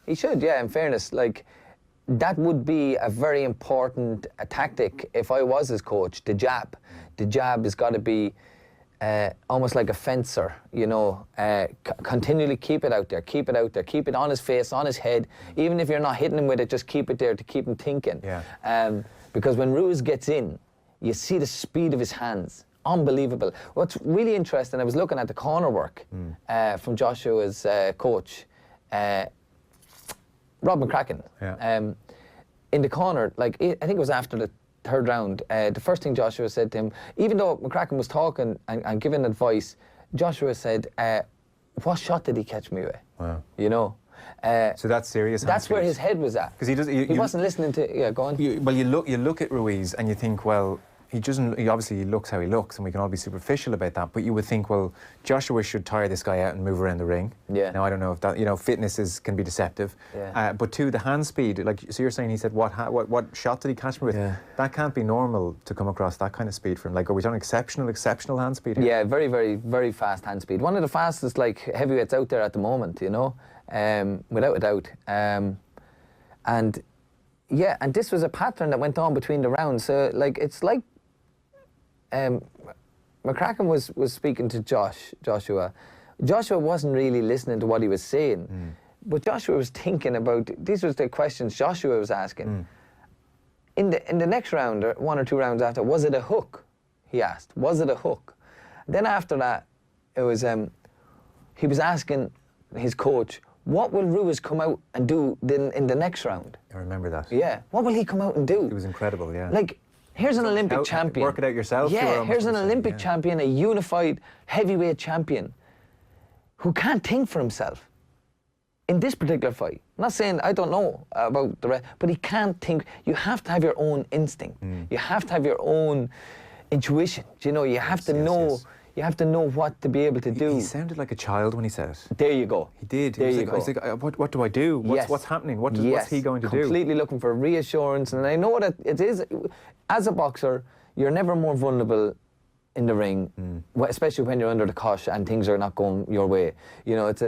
He should. Yeah. In fairness, like, that would be a very important tactic if I was his coach. The jab. The jab has got to be almost like a fencer, continually keep it out there, keep it on his face, on his head. Even if you're not hitting him with it, just keep it there to keep him thinking. Yeah. Because when Ruiz gets in, you see the speed of his hands. Unbelievable. What's really interesting, I was looking at the corner work from Joshua's coach, Rob McCracken. Yeah. In the corner, I think it was after the 3rd round, the first thing Joshua said to him, even though McCracken was talking and giving advice, Joshua said, what shot did he catch me with? Wow. So that's serious. That's where his head was at. Because he wasn't listening to, go on. You look at Ruiz and you think, well, he obviously looks how he looks, and we can all be superficial about that, but you would think, well, Joshua should tire this guy out and move around the ring. Yeah. Now, I don't know if that, fitness can be deceptive. Yeah. But two, the hand speed, so you're saying he said, what shot did he catch me with? Yeah. That can't be normal to come across that kind of speed from him. Are we talking exceptional hand speed here? Yeah, very, very, very fast hand speed. One of the fastest, heavyweights out there at the moment, without a doubt. And yeah, and this was a pattern that went on between the rounds. So like it's like McCracken was speaking to Joshua. Joshua wasn't really listening to what he was saying, but Joshua was thinking about, these was the questions Joshua was asking. In the next round, or 1 or 2 rounds after, was it a hook? He asked, was it a hook? Then after that, it was he was asking his coach, what will Ruiz come out and do in the next round? I remember that. Yeah, what will he come out and do? It was incredible, yeah. Like, here's an Olympic champion. Work it out yourself. Yeah, here's an Olympic champion, a unified heavyweight champion who can't think for himself in this particular fight. I'm not saying I don't know about the rest, but he can't think. You have to have your own instinct. You have to have your own intuition. You know, you have to know. Yes. You have to know what to be able to do. He sounded like a child when he said it. There you go. He did. There you go. He's like, what do I do? What's happening? What's he going to do? Completely looking for reassurance. And I know that it is, as a boxer, you're never more vulnerable in the ring, especially when you're under the cosh and things are not going your way. You know, it's a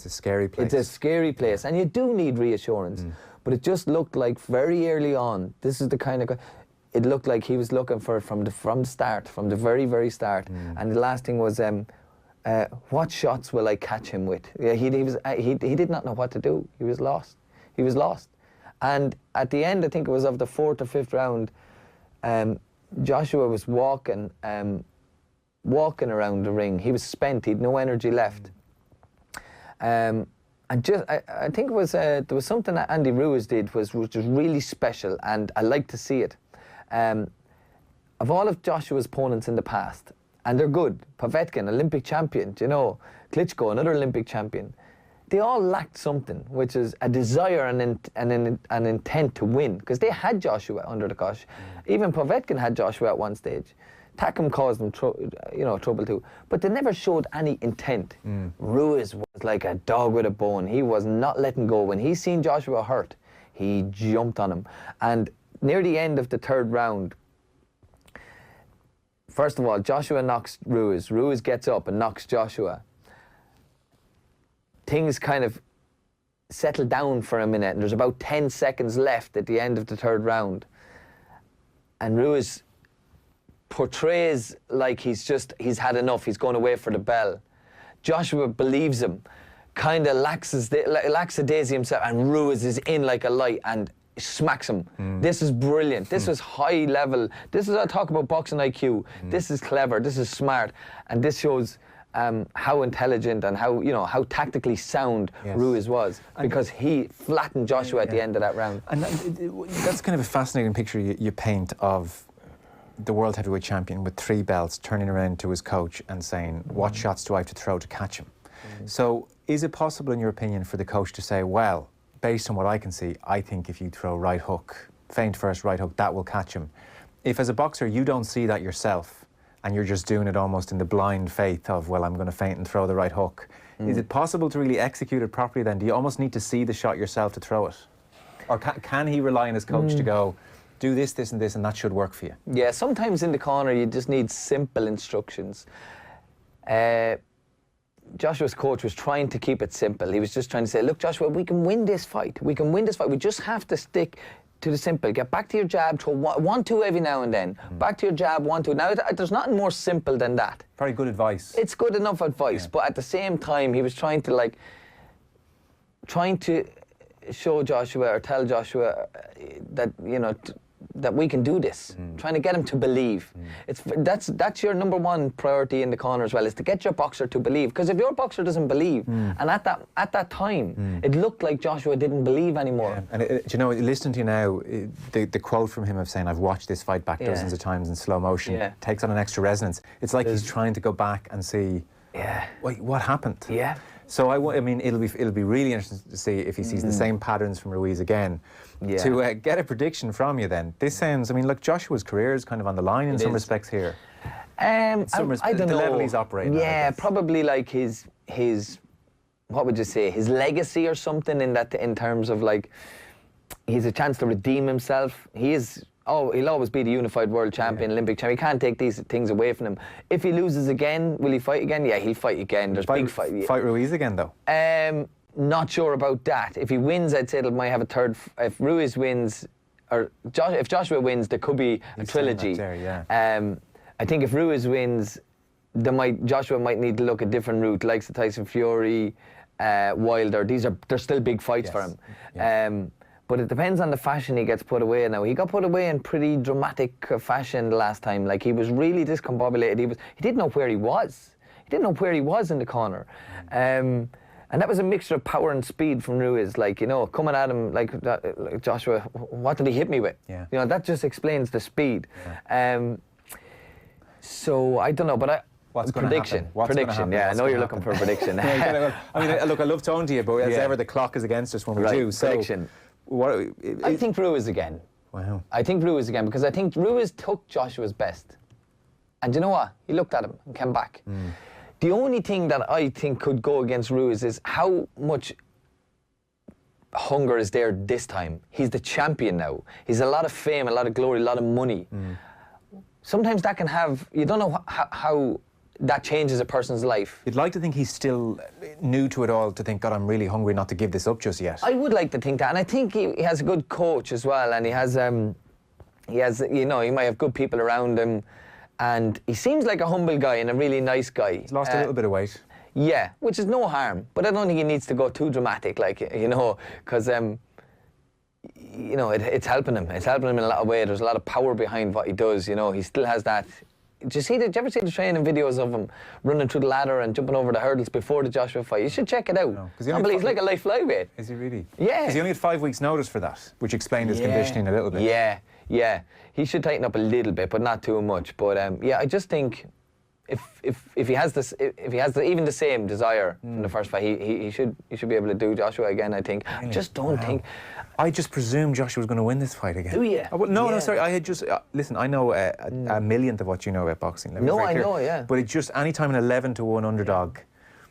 scary place. It's a scary place, and you do need reassurance. But it just looked like very early on. This is the kind of. It looked like he was looking for it from the start, from the very, very start. And the last thing was, what shots will I catch him with? Yeah, he did not know what to do. He was lost. He was lost. And at the end, I think it was of the 4th or 5th round, Joshua was walking around the ring. He was spent. He'd no energy left. And just, I think it was there was something that Andy Ruiz did which was really special, and I like to see it. Of all of Joshua's opponents in the past, and they're good, Povetkin, Olympic champion, you know, Klitschko, another Olympic champion, they all lacked something, which is a desire and an intent to win, because they had Joshua under the cosh. Even Povetkin had Joshua at one stage. Takam caused them trouble too, but they never showed any intent. Ruiz was like a dog with a bone. He was not letting go. When he seen Joshua hurt, he jumped on him. And near the end of the 3rd round, first of all, Joshua knocks Ruiz. Ruiz gets up and knocks Joshua. Things kind of settle down for a minute, and there's about 10 seconds left at the end of the 3rd round. And Ruiz portrays like he's had enough, he's going away for the bell. Joshua believes him, kind of lackadaisy himself, and Ruiz is in like a light and smacks him. This is brilliant. This is high level. This is, I talk about boxing IQ. This is clever. This is smart. And this shows how intelligent and how tactically sound Ruiz was, because he flattened Joshua at the end of that round. And that's kind of a fascinating picture you paint of the world heavyweight champion with 3 belts turning around to his coach and saying, what shots do I have to throw to catch him? So is it possible, in your opinion, for the coach to say, well, based on what I can see, I think if you throw right hook, feint first right hook, that will catch him? If as a boxer you don't see that yourself and you're just doing it almost in the blind faith of, well, I'm going to feint and throw the right hook, is it possible to really execute it properly then? Do you almost need to see the shot yourself to throw it? Or can he rely on his coach to go, do this, this and this, and that should work for you? Yeah, sometimes in the corner you just need simple instructions. Joshua's coach was trying to keep it simple. He was just trying to say, look, Joshua, we can win this fight. We can win this fight. We just have to stick to the simple. Get back to your jab, throw 1-2 every now and then. Back to your jab, 1-2. Now, there's nothing more simple than that. Very good advice. It's good enough advice, but at the same time, he was trying to show Joshua or tell Joshua that, that we can do this. Trying to get him to believe. That's your number one priority in the corner as well, is to get your boxer to believe. Because if your boxer doesn't believe, and at that time, it looked like Joshua didn't believe anymore. Yeah. And listening to you now, the quote from him of saying, I've watched this fight back dozens of times in slow motion, takes on an extra resonance. It's like he's trying to go back and see, wait, what happened? Yeah. So it'll be really interesting to see if he sees the same patterns from Ruiz again. Yeah. To get a prediction from you then, this sounds, look, Joshua's career is kind of on the line in some respects here. I don't know. The level he's operating Yeah, at, probably like his what would you say, his legacy or something, in terms of like, he's a chance to redeem himself. He'll always be the unified world champion, Olympic champion. You can't take these things away from him. If he loses again, will he fight again? Yeah, he'll fight again. There's big fight. Fight Ruiz again, though? not sure about that. If he wins, I'd say it might have a third. If Ruiz wins, or if Joshua wins, there could be a trilogy. I think if Ruiz wins, Joshua might need to look a different route, like the Tyson Fury, Wilder. They're still big fights for him. Yes. But it depends on the fashion he gets put away. Now, he got put away in pretty dramatic fashion the last time. Like, he was really discombobulated. He didn't know where he was. He didn't know where he was in the corner. And that was a mixture of power and speed from Ruiz. Like, you know, coming at him like Joshua, what did he hit me with? Yeah. You know, that just explains the speed. Yeah. So, I don't know, but What's prediction. Prediction, yeah. I know you're looking for a prediction. I mean, look, I love talking to you, but as ever, the clock is against us when we do. So, prediction. What, I think Ruiz again. Wow. I think Ruiz again, because I think Ruiz took Joshua's best. And you know what? He looked at him and came back. The only thing that I think could go against Ruiz is how much hunger is there this time. He's the champion now. He's a lot of fame, a lot of glory, a lot of money. Sometimes that can have, you don't know how that changes a person's life. You'd like to think he's still new to it all, to think, God, I'm really hungry not to give this up just yet. I would like to think that, and I think he has a good coach as well, and he has, you know, he might have good people around him, and he seems like a humble guy and a really nice guy. He's lost a little bit of weight. Yeah, which is no harm, but I don't think he needs to go too dramatic, like, you know, because, you know, it's helping him. It's helping him in a lot of ways. There's a lot of power behind what he does, you know. He still has that. Did you ever see the training videos of him running through the ladder and jumping over the hurdles before the Joshua fight? You should check it out. No, he's like a life flyweight. Is he really? Yeah. Because he only had 5 weeks' notice for that, which explained his conditioning a little bit. Yeah. He should tighten up a little bit, but not too much. But yeah, I just think if he has this, if he has even the same desire from the first fight, he should be able to do Joshua again. I think. Really? I just don't think. I just presumed Joshua was going to win this fight again. Do you? No, sorry. I had just listen. I know a millionth of what you know about boxing. No, I know, yeah. But it's just any time an 11-1 underdog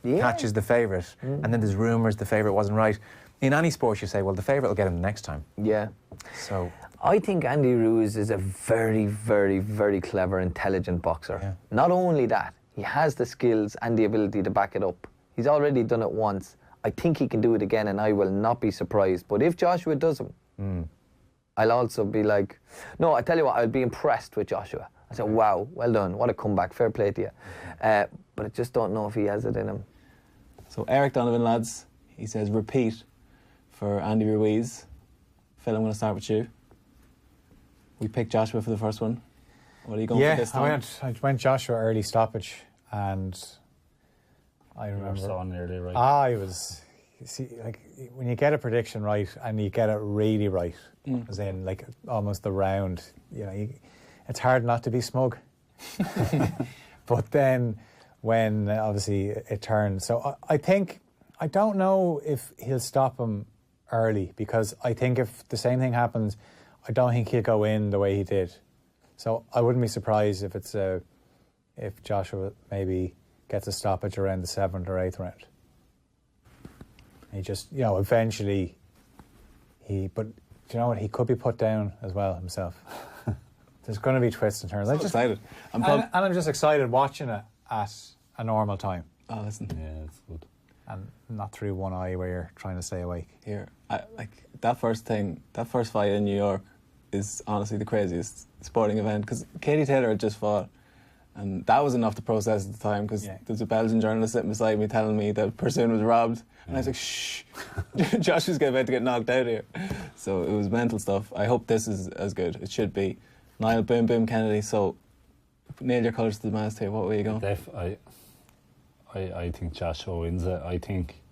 catches the favourite, and then there's rumours the favourite wasn't right. In any sport, you say, well, the favourite will get him the next time. Yeah. So I think Andy Ruiz is a very, very, very clever, intelligent boxer. Yeah. Not only that, he has the skills and the ability to back it up. He's already done it once. I think he can do it again, and I will not be surprised. But if Joshua does him, I'll also be like, no, I tell you what, I'll be impressed with Joshua. I say, wow, well done, what a comeback, fair play to you. But I just don't know if he has it in him. So Eric Donovan, lads, he says repeat for Andy Ruiz. Phil, I'm going to start with you. We picked Joshua for the first one. What are you going for this time? I went Joshua early stoppage, and I remember. You were so nearly right. I was. See, like when you get a prediction right and you get it really right, as in like almost the round, you know, it's hard not to be smug. But then when obviously it turned, so I think, I don't know if he'll stop him early, because I think if the same thing happens, I don't think he'll go in the way he did. So I wouldn't be surprised if it's if Joshua maybe gets a stoppage around the 7th or 8th round. He just, you know, eventually but do you know what, he could be put down as well himself. There's going to be twists and turns. I'm excited. I'm just excited watching it at a normal time. Oh, listen. Yeah, it's good. And not through one eye where you're trying to stay awake. Here, like that first fight in New York is honestly the craziest sporting event, because Katie Taylor had just fought, and that was enough to process at the time, because there's a Belgian journalist sitting beside me telling me that Pursoon was robbed, and I was like, shh, Josh is about to get knocked out here. So it was mental stuff. I hope this is as good. It should be. Niall Boom Boom Kennedy, so nail your colours to the mast here. What way are you going? I think Joshua wins it. I think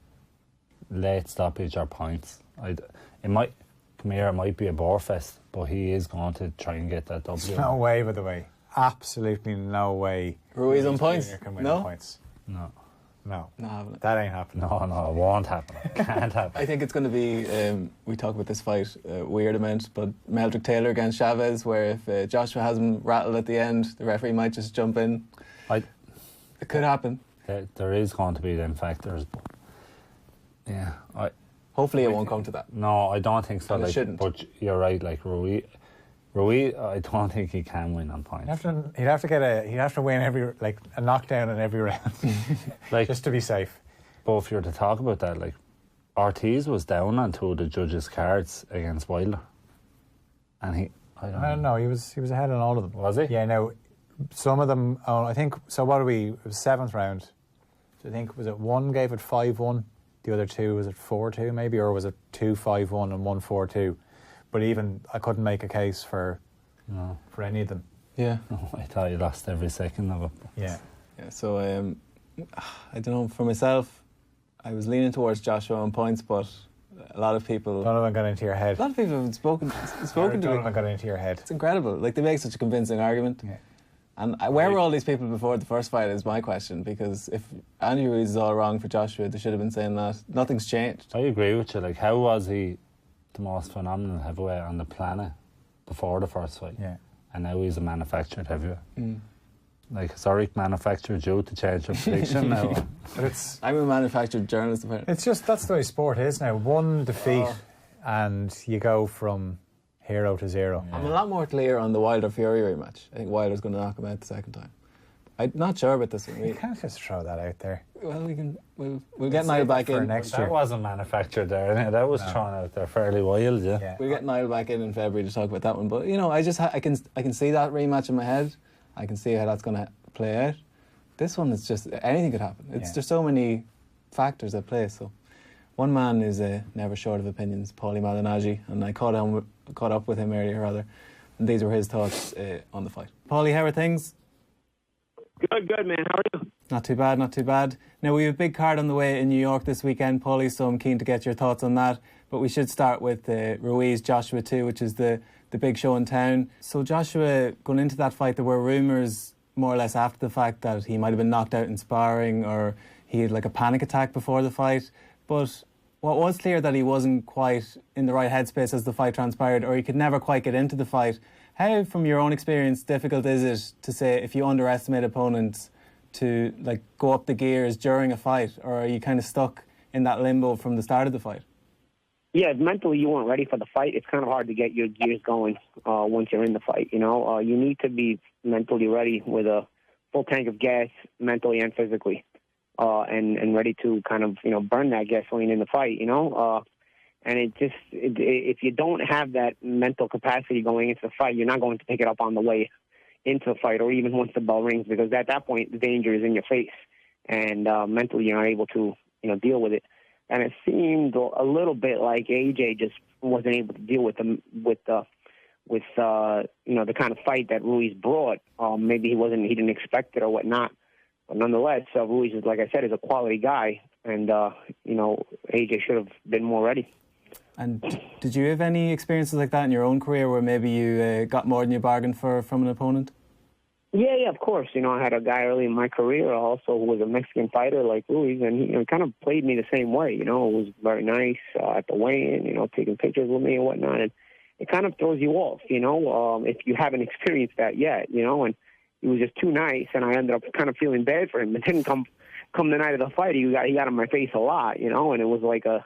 late stoppage or points. It might be a bore fest, but he is going to try and get that W. There's no way, by the way. Absolutely no way. Ruiz on points? No? Points. No. No. Not having it. That ain't happening. No, it won't happen. It can't happen. I think it's going to be, we talk about this fight, weird amount, but Meldrick Taylor against Chavez, where if Joshua has him rattled at the end, the referee might just jump in. It could happen. There is going to be them factors. But yeah. Hopefully it won't come to that. No, I don't think so. And it shouldn't. But you're right, like Ruiz, I don't think he can win on points. He'd have to win a knockdown in every round, like, just to be safe. But if you're to talk about that, like Ortiz was down on two of the judges' cards against Wilder, and I don't know. He was ahead on all of them. Was he? Yeah. Now, some of them. I think so. What are we? It was 7th round. So I think was it one gave it 5-1, the other two was it 4-2 maybe, or was it 2-5-1 and 1-4-2? But even I couldn't make a case for any of them. Yeah. I thought you lost every second of it. Yeah. Yeah. So I don't know. For myself, I was leaning towards Joshua on points, but a lot of people. Donovan got into your head. A lot of people have spoken to me. Donovan got into your head. It's incredible. Like, they make such a convincing argument. Yeah. And where were all these people before the first fight is my question, because if Andy Ruiz is all wrong for Joshua, they should have been saying that. Nothing's changed. I agree with you. Like, how was he the most phenomenal heavyweight on the planet before the first fight? Yeah. And now he's a manufactured heavyweight. Like, is Eric manufactured due to change of prediction now? But I'm a manufactured journalist, apparently. it's just that's the way sport is now. One defeat and you go from hero to zero. I'm a lot more clear on the Wilder-Fury rematch. I think Wilder's going to knock him out the second time. I'm not sure about this one. You can't just throw that out there. Well, we'll get Niall back for in. next That year. wasn't manufactured there, innit? That was thrown out there fairly wild, yeah. We'll get Niall back in February to talk about that one. But, you know, I can see that rematch in my head. I can see how that's going to play out. This one is just, anything could happen. There's so many factors at play. So one man is never short of opinions, Paulie Malignaggi, and I caught up with him earlier, and these were his thoughts on the fight. Paulie, how are things? Good, man. How are you? Not too bad, not too bad. Now, we have a big card on the way in New York this weekend, Paulie, so I'm keen to get your thoughts on that. But we should start with Ruiz Joshua 2, which is the big show in town. So Joshua, going into that fight, there were rumours more or less after the fact that he might have been knocked out in sparring, or he had like a panic attack before the fight. But what was clear that he wasn't quite in the right headspace as the fight transpired, or he could never quite get into the fight. How, from your own experience, difficult is it to say if you underestimate opponents to like go up the gears during a fight, or are you kind of stuck in that limbo from the start of the fight? Yeah, if mentally you weren't ready for the fight, it's kind of hard to get your gears going once you're in the fight, you know. You need to be mentally ready with a full tank of gas, mentally and physically, and ready to kind of, you know, burn that gasoline in the fight, you know. And if you don't have that mental capacity going into the fight, you're not going to pick it up on the way into the fight or even once the bell rings, because at that point the danger is in your face, and mentally you're not able to, you know, deal with it. And it seemed a little bit like AJ just wasn't able to deal with you know, the kind of fight that Ruiz brought. Maybe he didn't expect it or whatnot. But nonetheless, Ruiz is, like I said, is a quality guy, and you know, AJ should have been more ready. And did you have any experiences like that in your own career where maybe you got more than you bargained for from an opponent? Yeah, of course. You know, I had a guy early in my career also who was a Mexican fighter like Ruiz, and he, you know, kind of played me the same way. You know, it was very nice at the weigh-in, you know, taking pictures with me and whatnot, and it kind of throws you off, you know, if you haven't experienced that yet, you know, and he was just too nice, and I ended up kind of feeling bad for him. But then come the night of the fight, he got in my face a lot, you know, and it was like a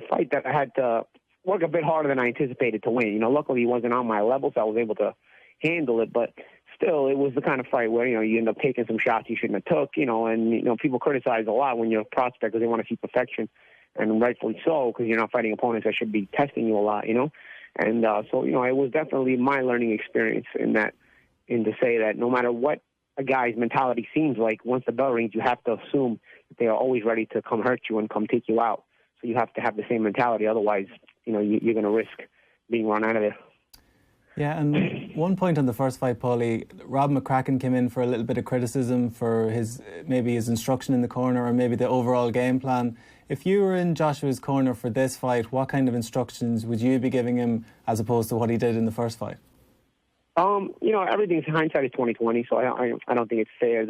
fight that I had to work a bit harder than I anticipated to win. You know, luckily he wasn't on my level, so I was able to handle it, but still, it was the kind of fight where, you know, you end up taking some shots you shouldn't have took, you know, and, you know, people criticize a lot when you're a prospect because they want to see perfection, and rightfully so, because you're not fighting opponents that should be testing you a lot, you know, and so, you know, it was definitely my learning experience in to say that no matter what a guy's mentality seems like, once the bell rings, you have to assume that they are always ready to come hurt you and come take you out. So you have to have the same mentality, otherwise, you know, you're going to risk being run out of there. Yeah, and one point on the first fight, Paulie, Rob McCracken came in for a little bit of criticism for his instruction in the corner, or maybe the overall game plan. If you were in Joshua's corner for this fight, what kind of instructions would you be giving him as opposed to what he did in the first fight? You know, everything's hindsight is 20/20, so I don't think it's fair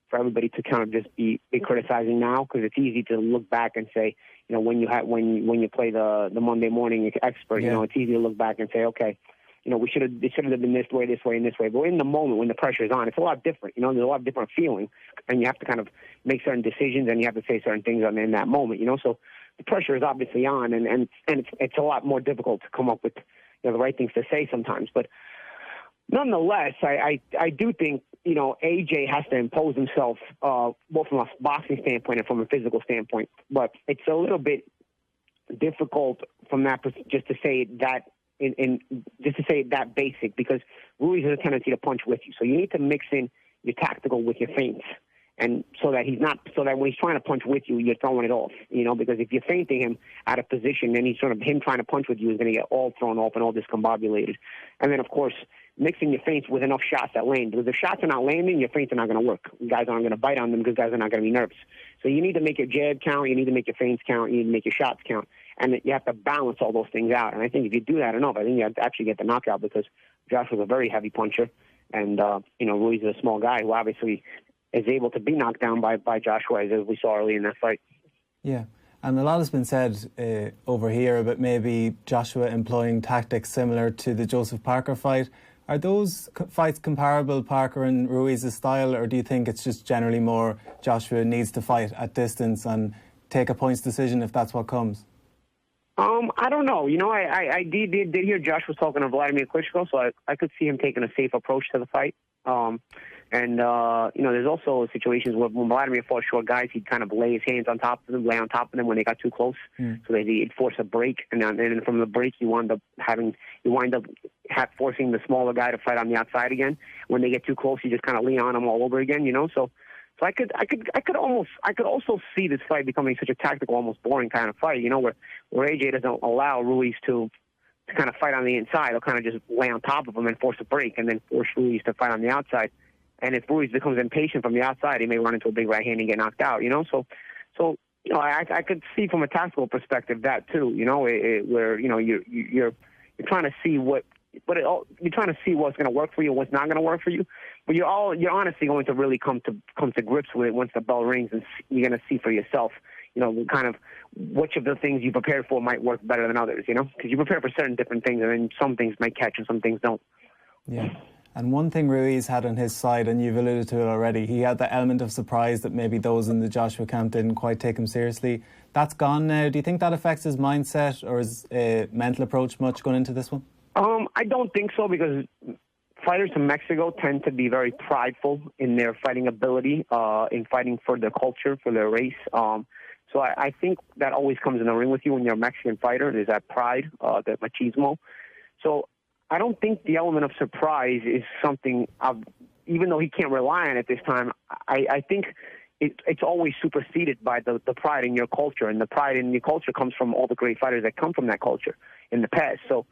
for everybody to kind of just be criticizing now, because it's easy to look back and say, you know, when you play the Monday morning expert, you know, it's easy to look back and say, okay, you know, it should have been this way, and this way. But in the moment, when the pressure is on, it's a lot different. You know, there's a lot of different feeling, and you have to kind of make certain decisions, and you have to say certain things in that moment. You know, so the pressure is obviously on, and it's a lot more difficult to come up with, you know, the right things to say sometimes. But nonetheless, I do think, AJ has to impose himself both from a boxing standpoint and from a physical standpoint. But it's a little bit difficult from that just to say that just to say that basic, because Ruiz has a tendency to punch with you. So you need to mix in your tactical with your feints. And so that when he's trying to punch with you, you're throwing it off, because if you're feinting him out of position, then him trying to punch with you is going to get all thrown off and all discombobulated. And then, of course, mixing your feints with enough shots that land. Because if shots are not landing, your feints are not going to work. Guys aren't going to bite on them because guys are not going to be nervous. So you need to make your jab count, you need to make your feints count, you need to make your shots count. And you have to balance all those things out. And I think if you do that enough, I think you have to actually get the knockout, because Josh was a very heavy puncher. And, Ruiz is a small guy who obviously is able to be knocked down by Joshua, as we saw early in that fight. Yeah, and a lot has been said over here about maybe Joshua employing tactics similar to the Joseph Parker fight. Are those fights comparable, Parker and Ruiz's style, or do you think it's just generally more Joshua needs to fight at distance and take a points decision if that's what comes? I don't know. I did hear Josh was talking to Vladimir Klitschko, so I could see him taking a safe approach to the fight. There's also situations where when Vladimir fought short guys, he'd kind of lay his hands on top of them, lay on top of them when they got too close, so that he'd force a break, and then from the break, you wind up forcing the smaller guy to fight on the outside again. When they get too close, you just kind of lean on them all over again, So I could also see this fight becoming such a tactical, almost boring kind of fight, where AJ doesn't allow Ruiz to kind of fight on the inside. He'll kind of just lay on top of him and force a break, and then force Ruiz to fight on the outside. And if Ruiz becomes impatient from the outside, he may run into a big right hand and get knocked out, So I could see from a tactical perspective that too, where you're trying to see you're trying to see what's going to work for you and what's not going to work for you. But you're honestly going to really come to grips with it once the bell rings, and you're going to see for yourself, kind of which of the things you prepared for might work better than others, because you prepare for certain different things, and then some things might catch and some things don't. Yeah. And one thing Ruiz had on his side, and you've alluded to it already, he had the element of surprise that maybe those in the Joshua camp didn't quite take him seriously. That's gone now. Do you think that affects his mindset or his mental approach much going into this one? I don't think so, because fighters from Mexico tend to be very prideful in their fighting ability, in fighting for their culture, for their race. So I think that always comes in the ring with you when you're a Mexican fighter. There's that pride, that machismo. So I don't think the element of surprise is something, even though he can't rely on it this time, I think it's always superseded by the pride in your culture. And the pride in your culture comes from all the great fighters that come from that culture in the past. So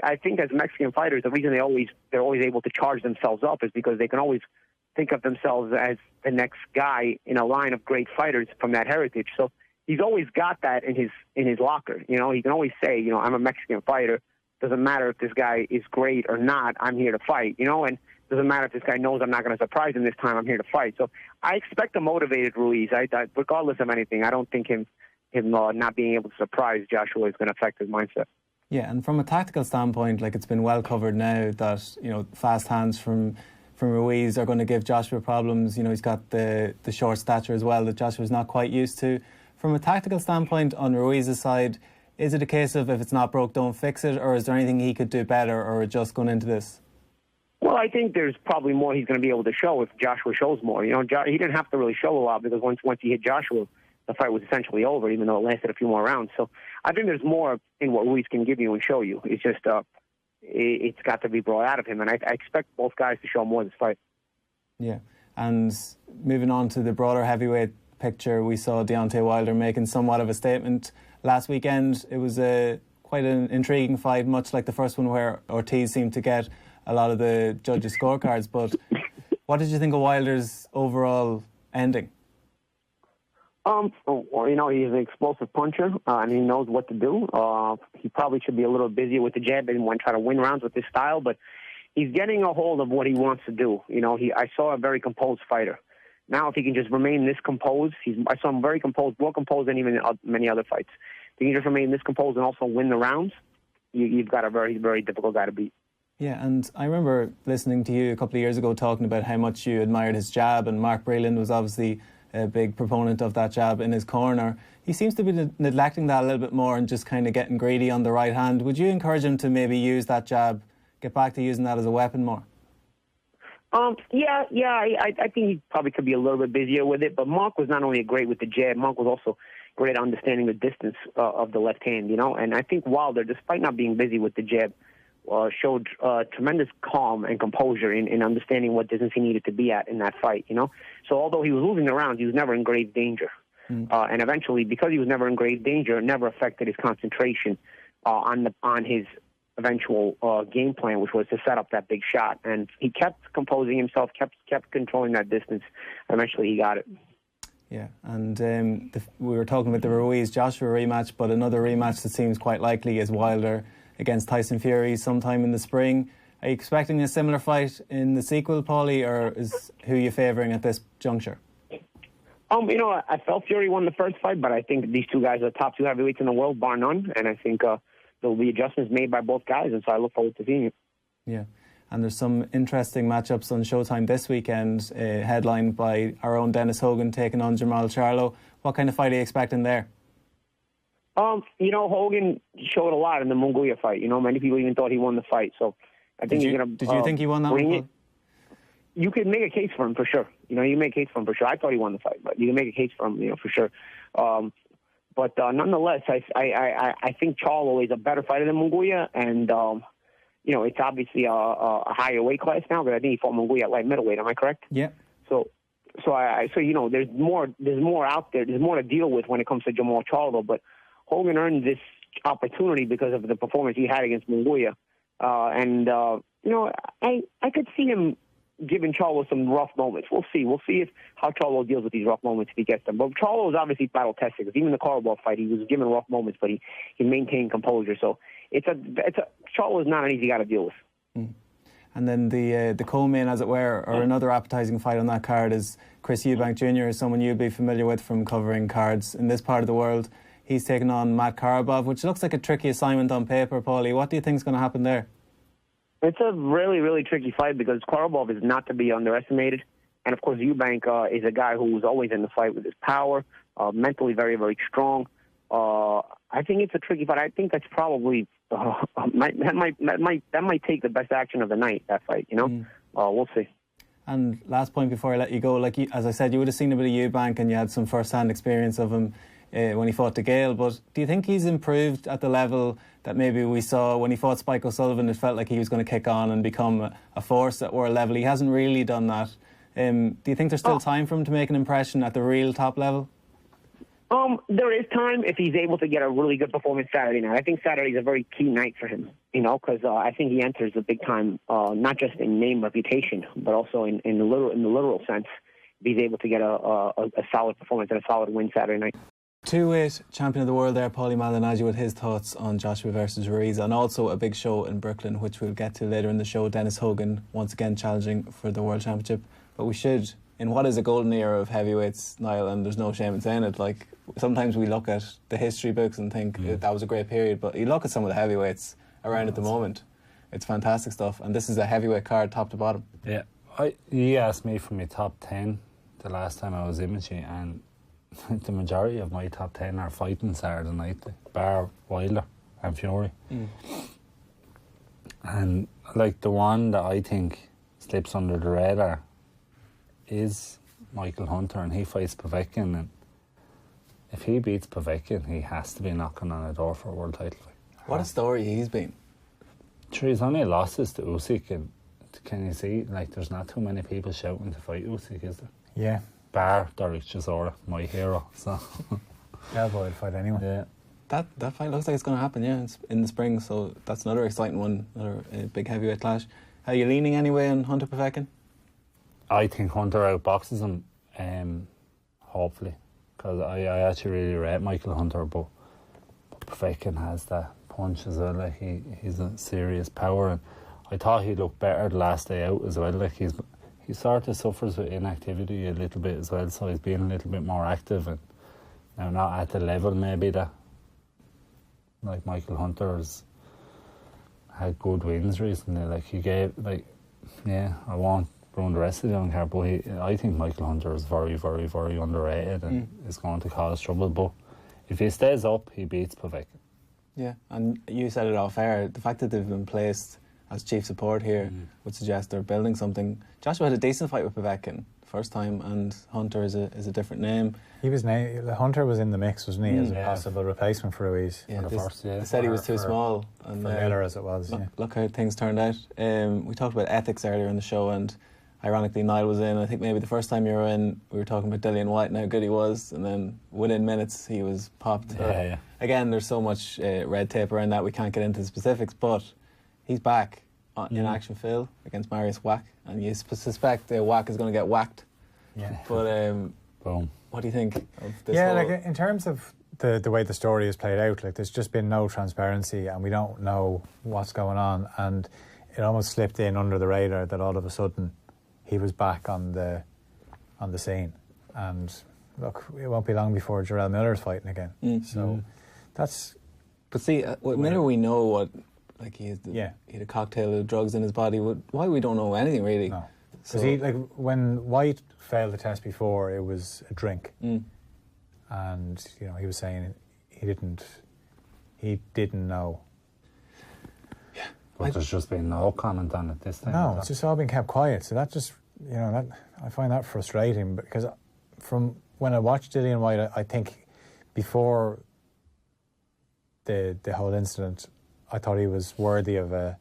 I think as Mexican fighters, the reason they're always able to charge themselves up is because they can always think of themselves as the next guy in a line of great fighters from that heritage. So he's always got that in his locker. He can always say, I'm a Mexican fighter. Doesn't matter if this guy is great or not, I'm here to fight, and doesn't matter if this guy knows I'm not going to surprise him this time, I'm here to fight. So I expect a motivated Ruiz. Regardless of anything, I don't think him not being able to surprise Joshua is going to affect his mindset. Yeah, and from a tactical standpoint, it's been well covered now that, fast hands from Ruiz are going to give Joshua problems. He's got the short stature as well that Joshua's not quite used to. From a tactical standpoint on Ruiz's side, is it a case of if it's not broke, don't fix it, or is there anything he could do better or adjust going into this? Well, I think there's probably more he's going to be able to show if Joshua shows more. He didn't have to really show a lot, because once he hit Joshua, the fight was essentially over, even though it lasted a few more rounds. So I think there's more in what Ruiz can give you and show you. It's just it's got to be brought out of him, and I expect both guys to show more this fight. Yeah, and moving on to the broader heavyweight picture, we saw Deontay Wilder making somewhat of a statement last weekend. It was quite an intriguing fight, much like the first one where Ortiz seemed to get a lot of the judges' scorecards. But what did you think of Wilder's overall ending? He's an explosive puncher, and he knows what to do. He probably should be a little busier with the jab and try to win rounds with his style, but he's getting a hold of what he wants to do. I saw a very composed fighter. Now, if he can just remain this composed, I saw him very composed, more composed than even many other fights. If he can just remain this composed and also win the rounds, you've got a very, very difficult guy to beat. Yeah, and I remember listening to you a couple of years ago talking about how much you admired his jab, and Mark Breland was obviously a big proponent of that jab in his corner. He seems to be neglecting that a little bit more and just kind of getting greedy on the right hand. Would you encourage him to maybe use that jab, get back to using that as a weapon more? I think he probably could be a little bit busier with it. But Mark was not only great with the jab, Mark was also great at understanding the distance of the left hand, And I think Wilder, despite not being busy with the jab, showed tremendous calm and composure in understanding what distance he needed to be at in that fight, So although he was losing the rounds, he was never in grave danger. And eventually, because he was never in grave danger, it never affected his concentration on his eventual game plan, which was to set up that big shot. And he kept composing himself, kept controlling that distance. Eventually, he got it. Yeah, and we were talking about the Ruiz-Joshua rematch, but another rematch that seems quite likely is Wilder against Tyson Fury sometime in the spring. Are you expecting a similar fight in the sequel, Paulie, or is who are you favouring at this juncture? I felt Fury won the first fight, but I think these two guys are the top two heavyweights in the world, bar none, and I think there'll be adjustments made by both guys, and so I look forward to seeing it. Yeah, and there's some interesting matchups on Showtime this weekend, headlined by our own Dennis Hogan taking on Jermall Charlo. What kind of fight are you expecting there? Hogan showed a lot in the Munguia fight. Many people even thought he won the fight, so I think he's going to... Did you think he won that one? You could make a case for him, for sure. You make a case for him, for sure. I thought he won the fight, but you can make a case for him, for sure. But nonetheless, I think Charlo is a better fighter than Munguia, and it's obviously a higher weight class now. But I think he fought Munguia at light middleweight. Am I correct? Yeah. So there's more out there. There's more to deal with when it comes to Jermall Charlo. But Hogan earned this opportunity because of the performance he had against Munguia, I could see him giving Charlo some rough moments. We'll see. We'll see how Charlo deals with these rough moments if he gets them. But Charlo is obviously battle tested, because even in the Karabakh fight, he was given rough moments, but he maintained composure. So Charlo is not an easy guy to deal with. And then the co-main, as it were, or another appetising fight on that card is Chris Eubank Jr., someone you'll be familiar with from covering cards in this part of the world. He's taken on Matt Karabov, which looks like a tricky assignment on paper, Paulie. What do you think is going to happen there? It's a really, really tricky fight because Karabov is not to be underestimated. And, of course, Eubank is a guy who's always in the fight with his power, mentally very, very strong. I think it's a tricky fight. I think that's probably that might take the best action of the night, that fight, We'll see. And last point before I let you go, as I said, you would have seen a bit of Eubank and you had some first-hand experience of him when he fought DeGale, but do you think he's improved at the level that maybe we saw when he fought Spike O'Sullivan? It felt like he was going to kick on and become a force at world level. He hasn't really done that. Do you think there's still time for him to make an impression at the real top level? There is time if he's able to get a really good performance Saturday night. I think Saturday's a very key night for him, because I think he enters the big time, not just in name reputation, but also in the literal sense. If he's able to get a solid performance and a solid win Saturday night. 2-weight champion of the world there, Paulie Malignaggi, with his thoughts on Joshua versus Ruiz, and also a big show in Brooklyn, which we'll get to later in the show. Dennis Hogan once again challenging for the World Championship. But we should, in what is a golden era of heavyweights, Niall, and there's no shame in saying it, sometimes we look at the history books and think that was a great period, but you look at some of the heavyweights around at the moment, it's fantastic stuff, and this is a heavyweight card top to bottom. Yeah, you asked me for my top 10 the last time I was in with you, and the majority of my top 10 are fighting Saturday night, bar Wilder and Fury. And the one that I think slips under the radar is Michael Hunter, and he fights Povetkin, and if he beats Povetkin, he has to be knocking on a door for a world title fight. What a story he's been. Sure, he's only losses to Usyk, and can you see, there's not too many people shouting to fight Usyk, is there? Yeah. Bar Derek Chisora, my hero. So yeah, boy, I'd fight anyone. Yeah. That fight looks like it's going to happen, it's in the spring, so that's another exciting one, another big heavyweight clash. Are you leaning anyway on Hunter Povetkin? I think Hunter outboxes him, hopefully, because I actually really rate Michael Hunter, but Povetkin has that punch as well. He's a serious power, and I thought he looked better the last day out as well. He sort of suffers with inactivity a little bit as well, so he's being a little bit more active, and now not at the level maybe that Michael Hunter's had good wins recently. He gave I won't ruin the rest of the young card, but I think Michael Hunter is very, very, very underrated and is going to cause trouble. But if he stays up, he beats Povetkin. Yeah, and you said it off air, the fact that they've been placed as chief support here would suggest they're building something. Joshua had a decent fight with Povetkin first time, and Hunter is a different name. He was Hunter was in the mix, wasn't he, as a possible replacement for Ruiz? Yeah, first, yeah. They said he was too small. And for Miller as it was. Look how things turned out. We talked about ethics earlier in the show, and ironically Niall was in. I think maybe the first time you were in, we were talking about Dillian Whyte and how good he was, and then within minutes he was popped. Yeah. Again, there's so much red tape around that we can't get into the specifics, but he's back in action, Phil, against Marius Wack, and you suspect Wack is going to get whacked. Yeah. But Boom. what do you think of this? Yeah, like in terms of the way the story is played out, like there's just been no transparency, and we don't know what's going on, and it almost slipped in under the radar that all of a sudden he was back on the scene. And look, it won't be long before Jermall Miller's fighting again. So that's. But see, with Miller, we know what, like he had a cocktail of drugs in his body. Why we don't know anything really? No, because when White failed the test before, it was a drink, and he was saying he didn't know. Yeah, but there's just been no comment on it this time. No, it's just all been kept quiet. So that just that I find that frustrating, because from when I watched Dillian Whyte, I think before the whole incident, I thought he was worthy of a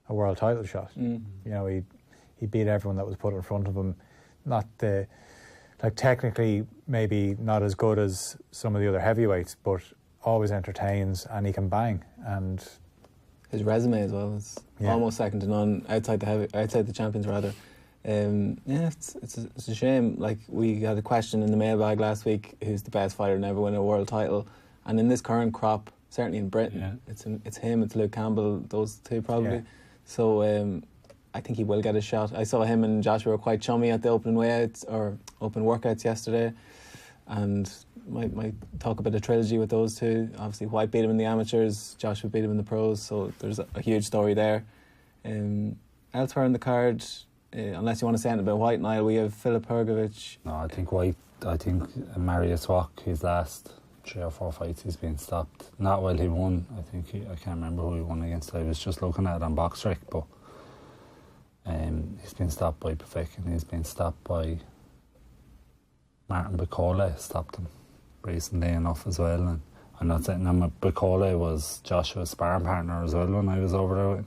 world title shot. He beat everyone that was put in front of him. Not technically maybe not as good as some of the other heavyweights, but always entertains, and he can bang. And his resume as well is almost second to none outside the champions rather. It's a shame. Like, we had a question in the mailbag last week: who's the best fighter to ever win a world title? And in this current crop, certainly in Britain, it's him, it's Luke Campbell, those two probably. So I think he will get a shot. I saw him and Joshua were quite chummy at the open workouts yesterday, and might talk about a trilogy with those two. Obviously White beat him in the amateurs, Joshua beat him in the pros, so there's a huge story there. Elsewhere in the card, unless you want to say anything about White, Niall, we have Filip Hrgović. No, I think White. I think Marius Wack, his last 3 or 4 fights, he's been stopped. Not while he won. I think I can't remember who he won against. I was just looking at it on BoxRec, but he's been stopped by Povetkin. He's been stopped by Martin Bakole. Stopped him recently enough as well. And I'm not saying Bakole was Joshua's sparring partner as well when I was over there.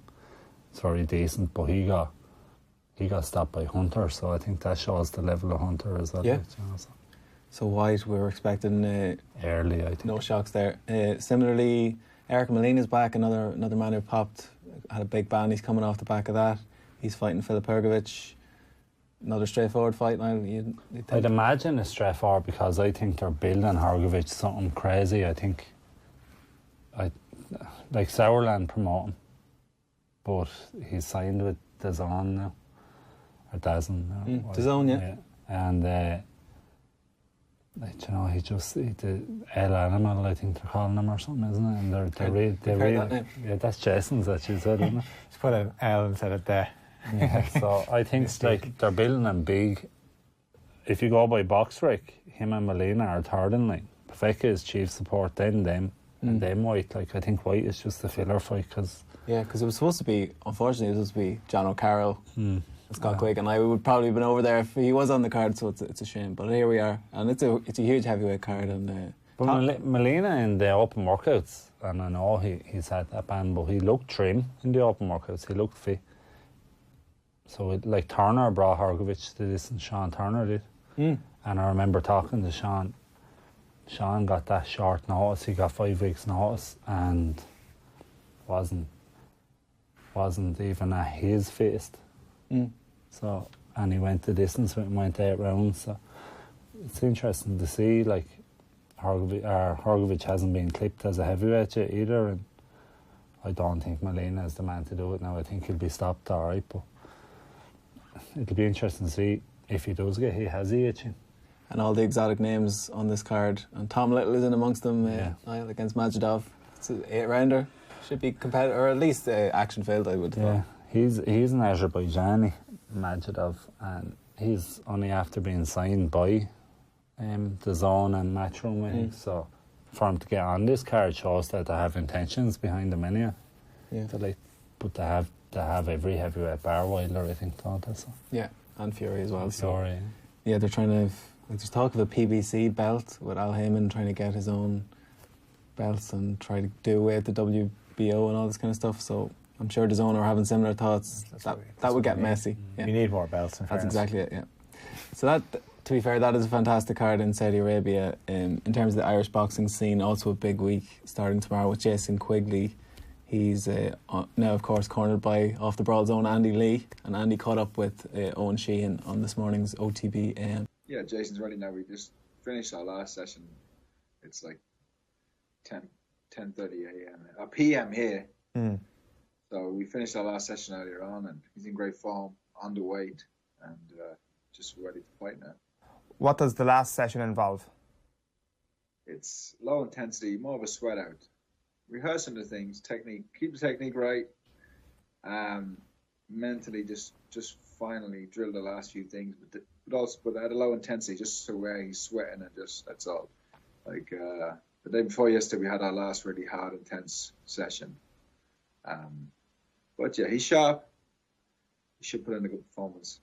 It's very decent, but he got stopped by Hunter. So I think that shows the level of Hunter as well. Yeah. So White, we were expecting early, I think. No shocks there. Similarly, Eric Molina's back, another man who popped, had a big ban. He's coming off the back of that. He's fighting Filip Hrgović. Another straightforward fight now. I'd imagine it's straightforward, because I think they're building Hrgović something crazy. I think like Sauerland promoting, but he's signed with DAZN now, or DAZN now. DAZN, yeah. And the El Animal, I think they're calling him, or something, isn't it? And they're really, that's Jason's actually said, isn't it? Just put an L instead of there. Yeah, so I think they're building them big. If you go by BoxRec, him and Molina are third in line. Povetkin is chief support, then them, and then White. I think White is just a filler fight, because it was supposed to be, unfortunately, it was supposed to be John O'Carroll. Scott Quigley, and I would probably have been over there if he was on the card, so it's a shame. But here we are, and it's a huge heavyweight card. And but Molina in the open workouts, and I know he's had that ban, but he looked trim in the open workouts. He looked fit. So Turner brought Hrgović to this, and Sean Turner did. And I remember talking to Sean. Sean got that short notice. He got 5 weeks notice, and wasn't even at his fittest. So, and he went the distance with him, went 8 rounds. So it's interesting to see, Hrgović hasn't been clipped as a heavyweight yet either, and I don't think Molina is the man to do it now. I think he'll be stopped alright, but it'll be interesting to see if he does get hit. Has he itching? And all the exotic names on this card, and Tom Little is in amongst them. Niall against Majidov. It's an 8-rounder. Should be competitive, or at least action filled, I would have thought. He's an Azerbaijani, Majidov, and he's only after being signed by DAZN and Matchroom, I think. So for him to get on this card shows that they have intentions behind him anyway. Yeah. To But they have every heavyweight bar Wilder, I think, don't they? So. Yeah, and Fury as well. And so Fury, yeah, they're trying to. There's talk of a PBC belt with Al Heyman trying to get his own belts and try to do away with the WBO and all this kind of stuff. So I'm sure DAZN are having similar thoughts. That would get messy. Yeah. You need more belts. That's exactly it. Yeah. So that, to be fair, that is a fantastic card in Saudi Arabia. In terms of the Irish boxing scene, also a big week starting tomorrow with Jason Quigley. He's now, of course, cornered by off the Brawl zone Andy Lee, and Andy caught up with Owen Sheehan on this morning's OTB AM. Yeah, Jason's ready now. We just finished our last session. It's like 10:30 a.m. p.m. here. So we finished our last session earlier on, and he's in great form, underweight, and just ready to fight now. What does the last session involve? It's low intensity, more of a sweat out. Rehearsing the things, technique, keep the technique right. Mentally, just finally drill the last few things, but at a low intensity, just so where he's sweating and just that's all. Like the day before yesterday, we had our last really hard, intense session. But yeah, he's sharp. He should put in a good performance.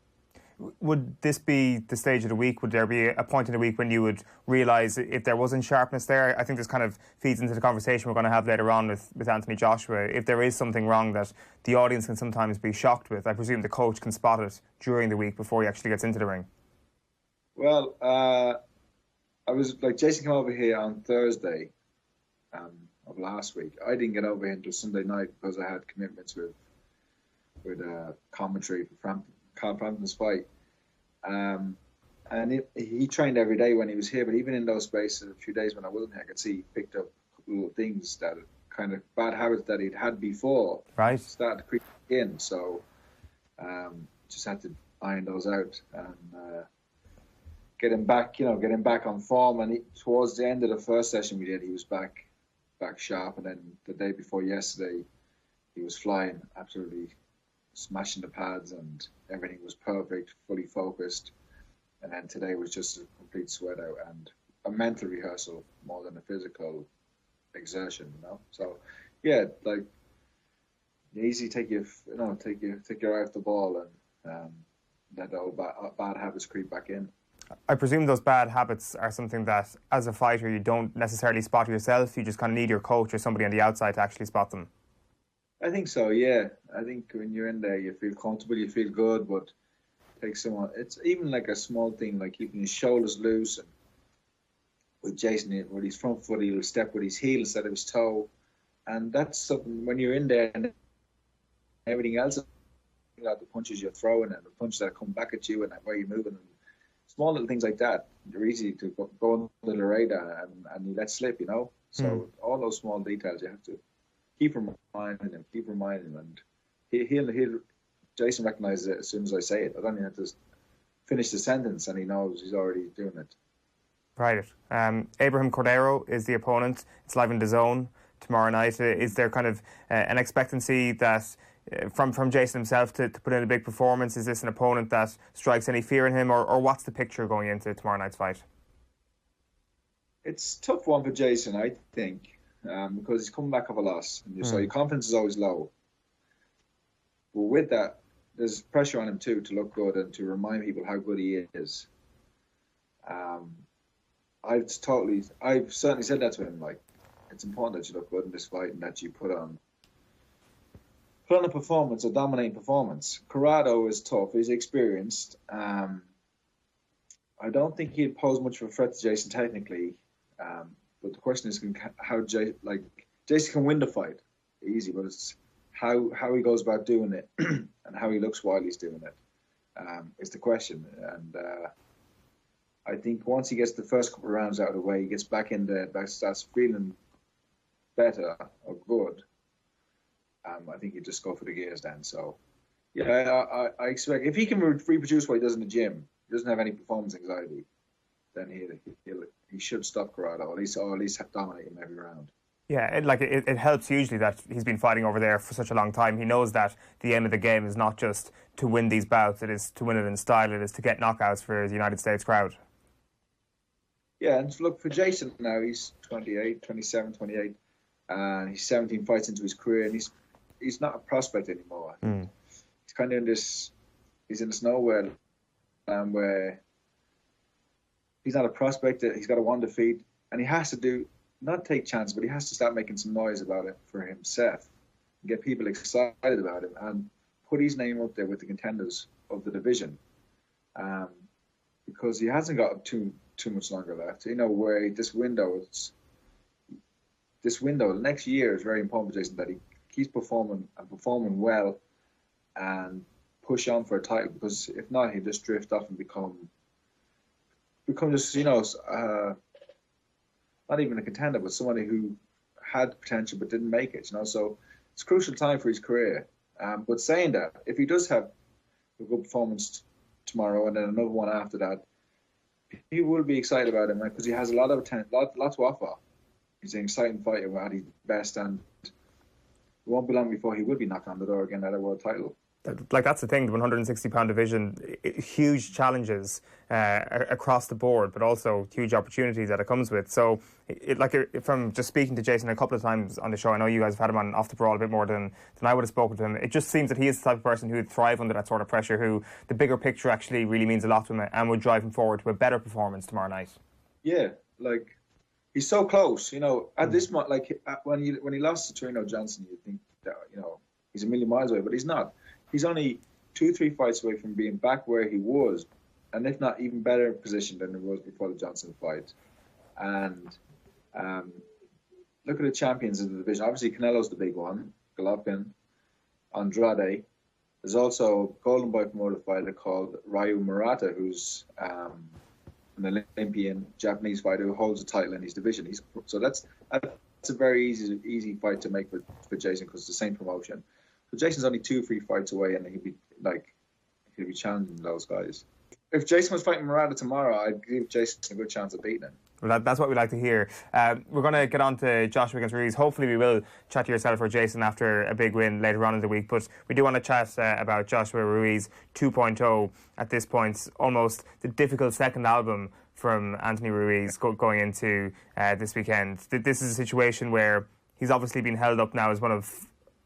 Would this be the stage of the week? Would there be a point in the week when you would realise if there wasn't sharpness there? I think this kind of feeds into the conversation we're going to have later on with Anthony Joshua. If there is something wrong that the audience can sometimes be shocked with, I presume the coach can spot it during the week before he actually gets into the ring. Well, I was like, Jason came over here on Thursday of last week. I didn't get over here until Sunday night because I had commitments with commentary for Frampton's fight. And he trained every day when he was here, but even in those spaces, a few days when I wasn't here, I could see he picked up little things that kind of bad habits that he'd had before. Right. Started to creep in, so just had to iron those out and get him back on form. And towards the end of the first session we did, he was back sharp. And then the day before yesterday, he was flying, absolutely smashing the pads, and everything was perfect, fully focused. And then today was just a complete sweat out and a mental rehearsal more than a physical exertion, you know. So yeah, like easy, take your eye off the ball and let the old bad habits creep back in. I presume those bad habits are something that, as a fighter, you don't necessarily spot yourself. You just kind of need your coach or somebody on the outside to actually spot them. I think so, yeah. I think when you're in there, you feel comfortable, you feel good, but take someone. It's even like a small thing, like keeping his shoulders loose. And with Jason, with his front foot, he'll step with his heel instead of his toe. And that's something, when you're in there and everything else, like the punches you're throwing and the punches that come back at you and where you're moving. And small little things like that, they're easy to go under the radar and you let slip, you know. So all those small details you have to keep reminding him, and he'll Jason recognises it as soon as I say it. I don't even have to finish the sentence, and he knows he's already doing it. Right. Abraham Cordero is the opponent. It's live in DAZN tomorrow night. Is there kind of an expectancy that from Jason himself to put in a big performance? Is this an opponent that strikes any fear in him, or what's the picture going into tomorrow night's fight? It's a tough one for Jason, I think. Because he's coming back off a loss, and so your confidence is always low. But with that, there's pressure on him too to look good and to remind people how good he is. I've certainly said that to him. Like, it's important that you look good in this fight and that you put on a performance, a dominating performance. Corrado is tough. He's experienced. I don't think he'd pose much of a threat to Jason technically. But the question is how Jason can win the fight easy, but it's how he goes about doing it and how he looks while he's doing it is the question. And I think once he gets the first couple of rounds out of the way, he gets back in there, starts feeling better or good. I think he'd just go for the gears then. So yeah, I expect if he can reproduce what he does in the gym, he doesn't have any performance anxiety, then he should stop Corrado, or at least dominate him every round. Yeah, it helps hugely that he's been fighting over there for such a long time. He knows that the end of the game is not just to win these bouts, it is to win it in style, it is to get knockouts for the United States crowd. Yeah, and look, for Jason now, he's 27, 28, and he's 17 fights into his career, and he's not a prospect anymore. He's kind of in this nowhere where he's not a prospect. He's got a one defeat, and he has to not take chances, but he has to start making some noise about it for himself, and get people excited about it, and put his name up there with the contenders of the division, because he hasn't got too much longer left. Where this window, the next year is very important for Jason, that he keeps performing well and push on for a title, because if not, he'll just drift off and become just, not even a contender, but somebody who had potential but didn't make it, So it's a crucial time for his career. But saying that, if he does have a good performance tomorrow and then another one after that, people will be excited about him, because he has a lot of lot to offer. He's an exciting fighter at his best, and it won't be long before he will be knocking on the door again at a world title. That's the thing, the 160-pound division, huge challenges across the board, but also huge opportunities that it comes with. So, from just speaking to Jason a couple of times on the show, I know you guys have had him on Off the Brawl a bit more than I would have spoken to him. It just seems that he is the type of person who would thrive under that sort of pressure, who the bigger picture actually really means a lot to him and would drive him forward to a better performance tomorrow night. Yeah, he's so close, at this moment, when he lost to Torino Johnson, you think that, he's a million miles away, but he's not. He's only 2-3 fights away from being back where he was, and if not even better position than he was before the Johnson fight. And look at the champions of the division. Obviously, Canelo's the big one, Golovkin, Andrade. There's also a Golden Boy promoted fighter called Ryu Murata, who's an Olympian Japanese fighter who holds a title in his division. So that's a very easy fight to make for Jason, because it's the same promotion. So Jason's only 2-3 fights away, and he'd be challenging those guys. If Jason was fighting Murata tomorrow, I'd give Jason a good chance of beating him. Well, that's what we like to hear. We're going to get on to Joshua against Ruiz. Hopefully we will chat to yourself or Jason after a big win later on in the week. But we do want to chat about Joshua Ruiz 2.0 at this point. Almost the difficult second album from Anthony Ruiz going into this weekend. This is a situation where he's obviously been held up now as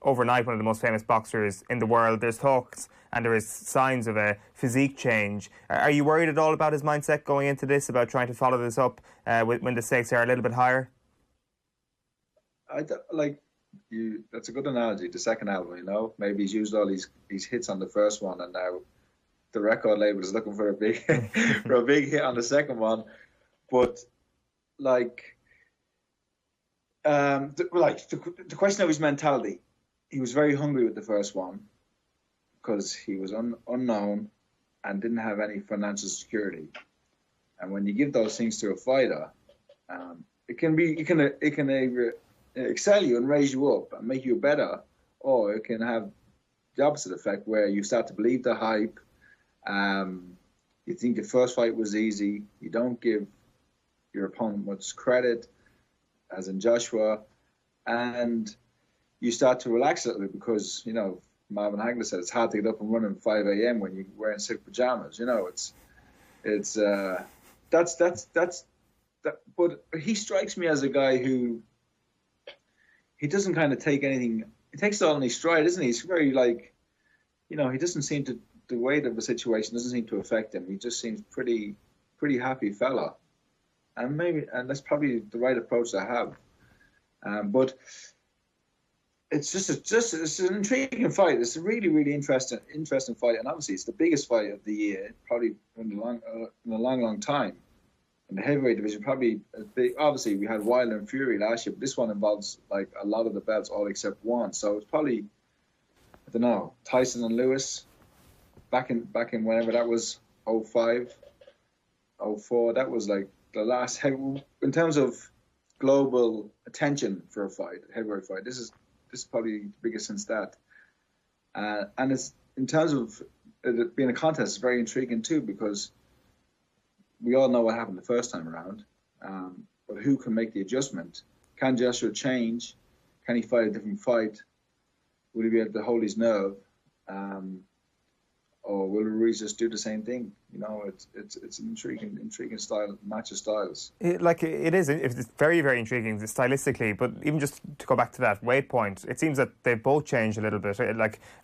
overnight one of the most famous boxers in the world. There's talks and there is signs of a physique change. Are you worried at all about his mindset going into this, about trying to follow this up when the stakes are a little bit higher? That's a good analogy, the second album, Maybe he's used all these hits on the first one, and now the record label is looking for a big for a big hit on the second one. But the question of his mentality, he was very hungry with the first one because he was unknown and didn't have any financial security. And when you give those things to a fighter, it can either excel you and raise you up and make you better, or it can have the opposite effect where you start to believe the hype. You think the first fight was easy. You don't give your opponent much credit, as in Joshua, and you start to relax a little bit because, Marvin Hagler said it's hard to get up and run at 5 a.m. when you're wearing silk pajamas. But he strikes me as a guy who, he doesn't kind of take anything, he takes it all in his stride, isn't he? He's very he doesn't seem to, the weight of the situation doesn't seem to affect him. He just seems pretty happy fella. And that's probably the right approach to have. But it's it's an intriguing fight. It's a really, really interesting fight, and obviously it's the biggest fight of the year, probably in a long time. In the heavyweight division, probably obviously we had Wilder and Fury last year, but this one involves a lot of the belts, all except one. So it's probably, I don't know, Tyson and Lewis back in whenever that was, 05, 04. That was the last in terms of global attention for a fight, a heavyweight fight. This is probably the biggest since that. And it's, in terms of it being a contest, it's very intriguing too, because we all know what happened the first time around. But who can make the adjustment? Can Joshua change? Can he fight a different fight? Will he be able to hold his nerve? Or will Ruiz just do the same thing? You know, it's an intriguing style, match of styles. It is. It's very, very intriguing stylistically. But even just to go back to that weight point, it seems that they've both changed a little bit.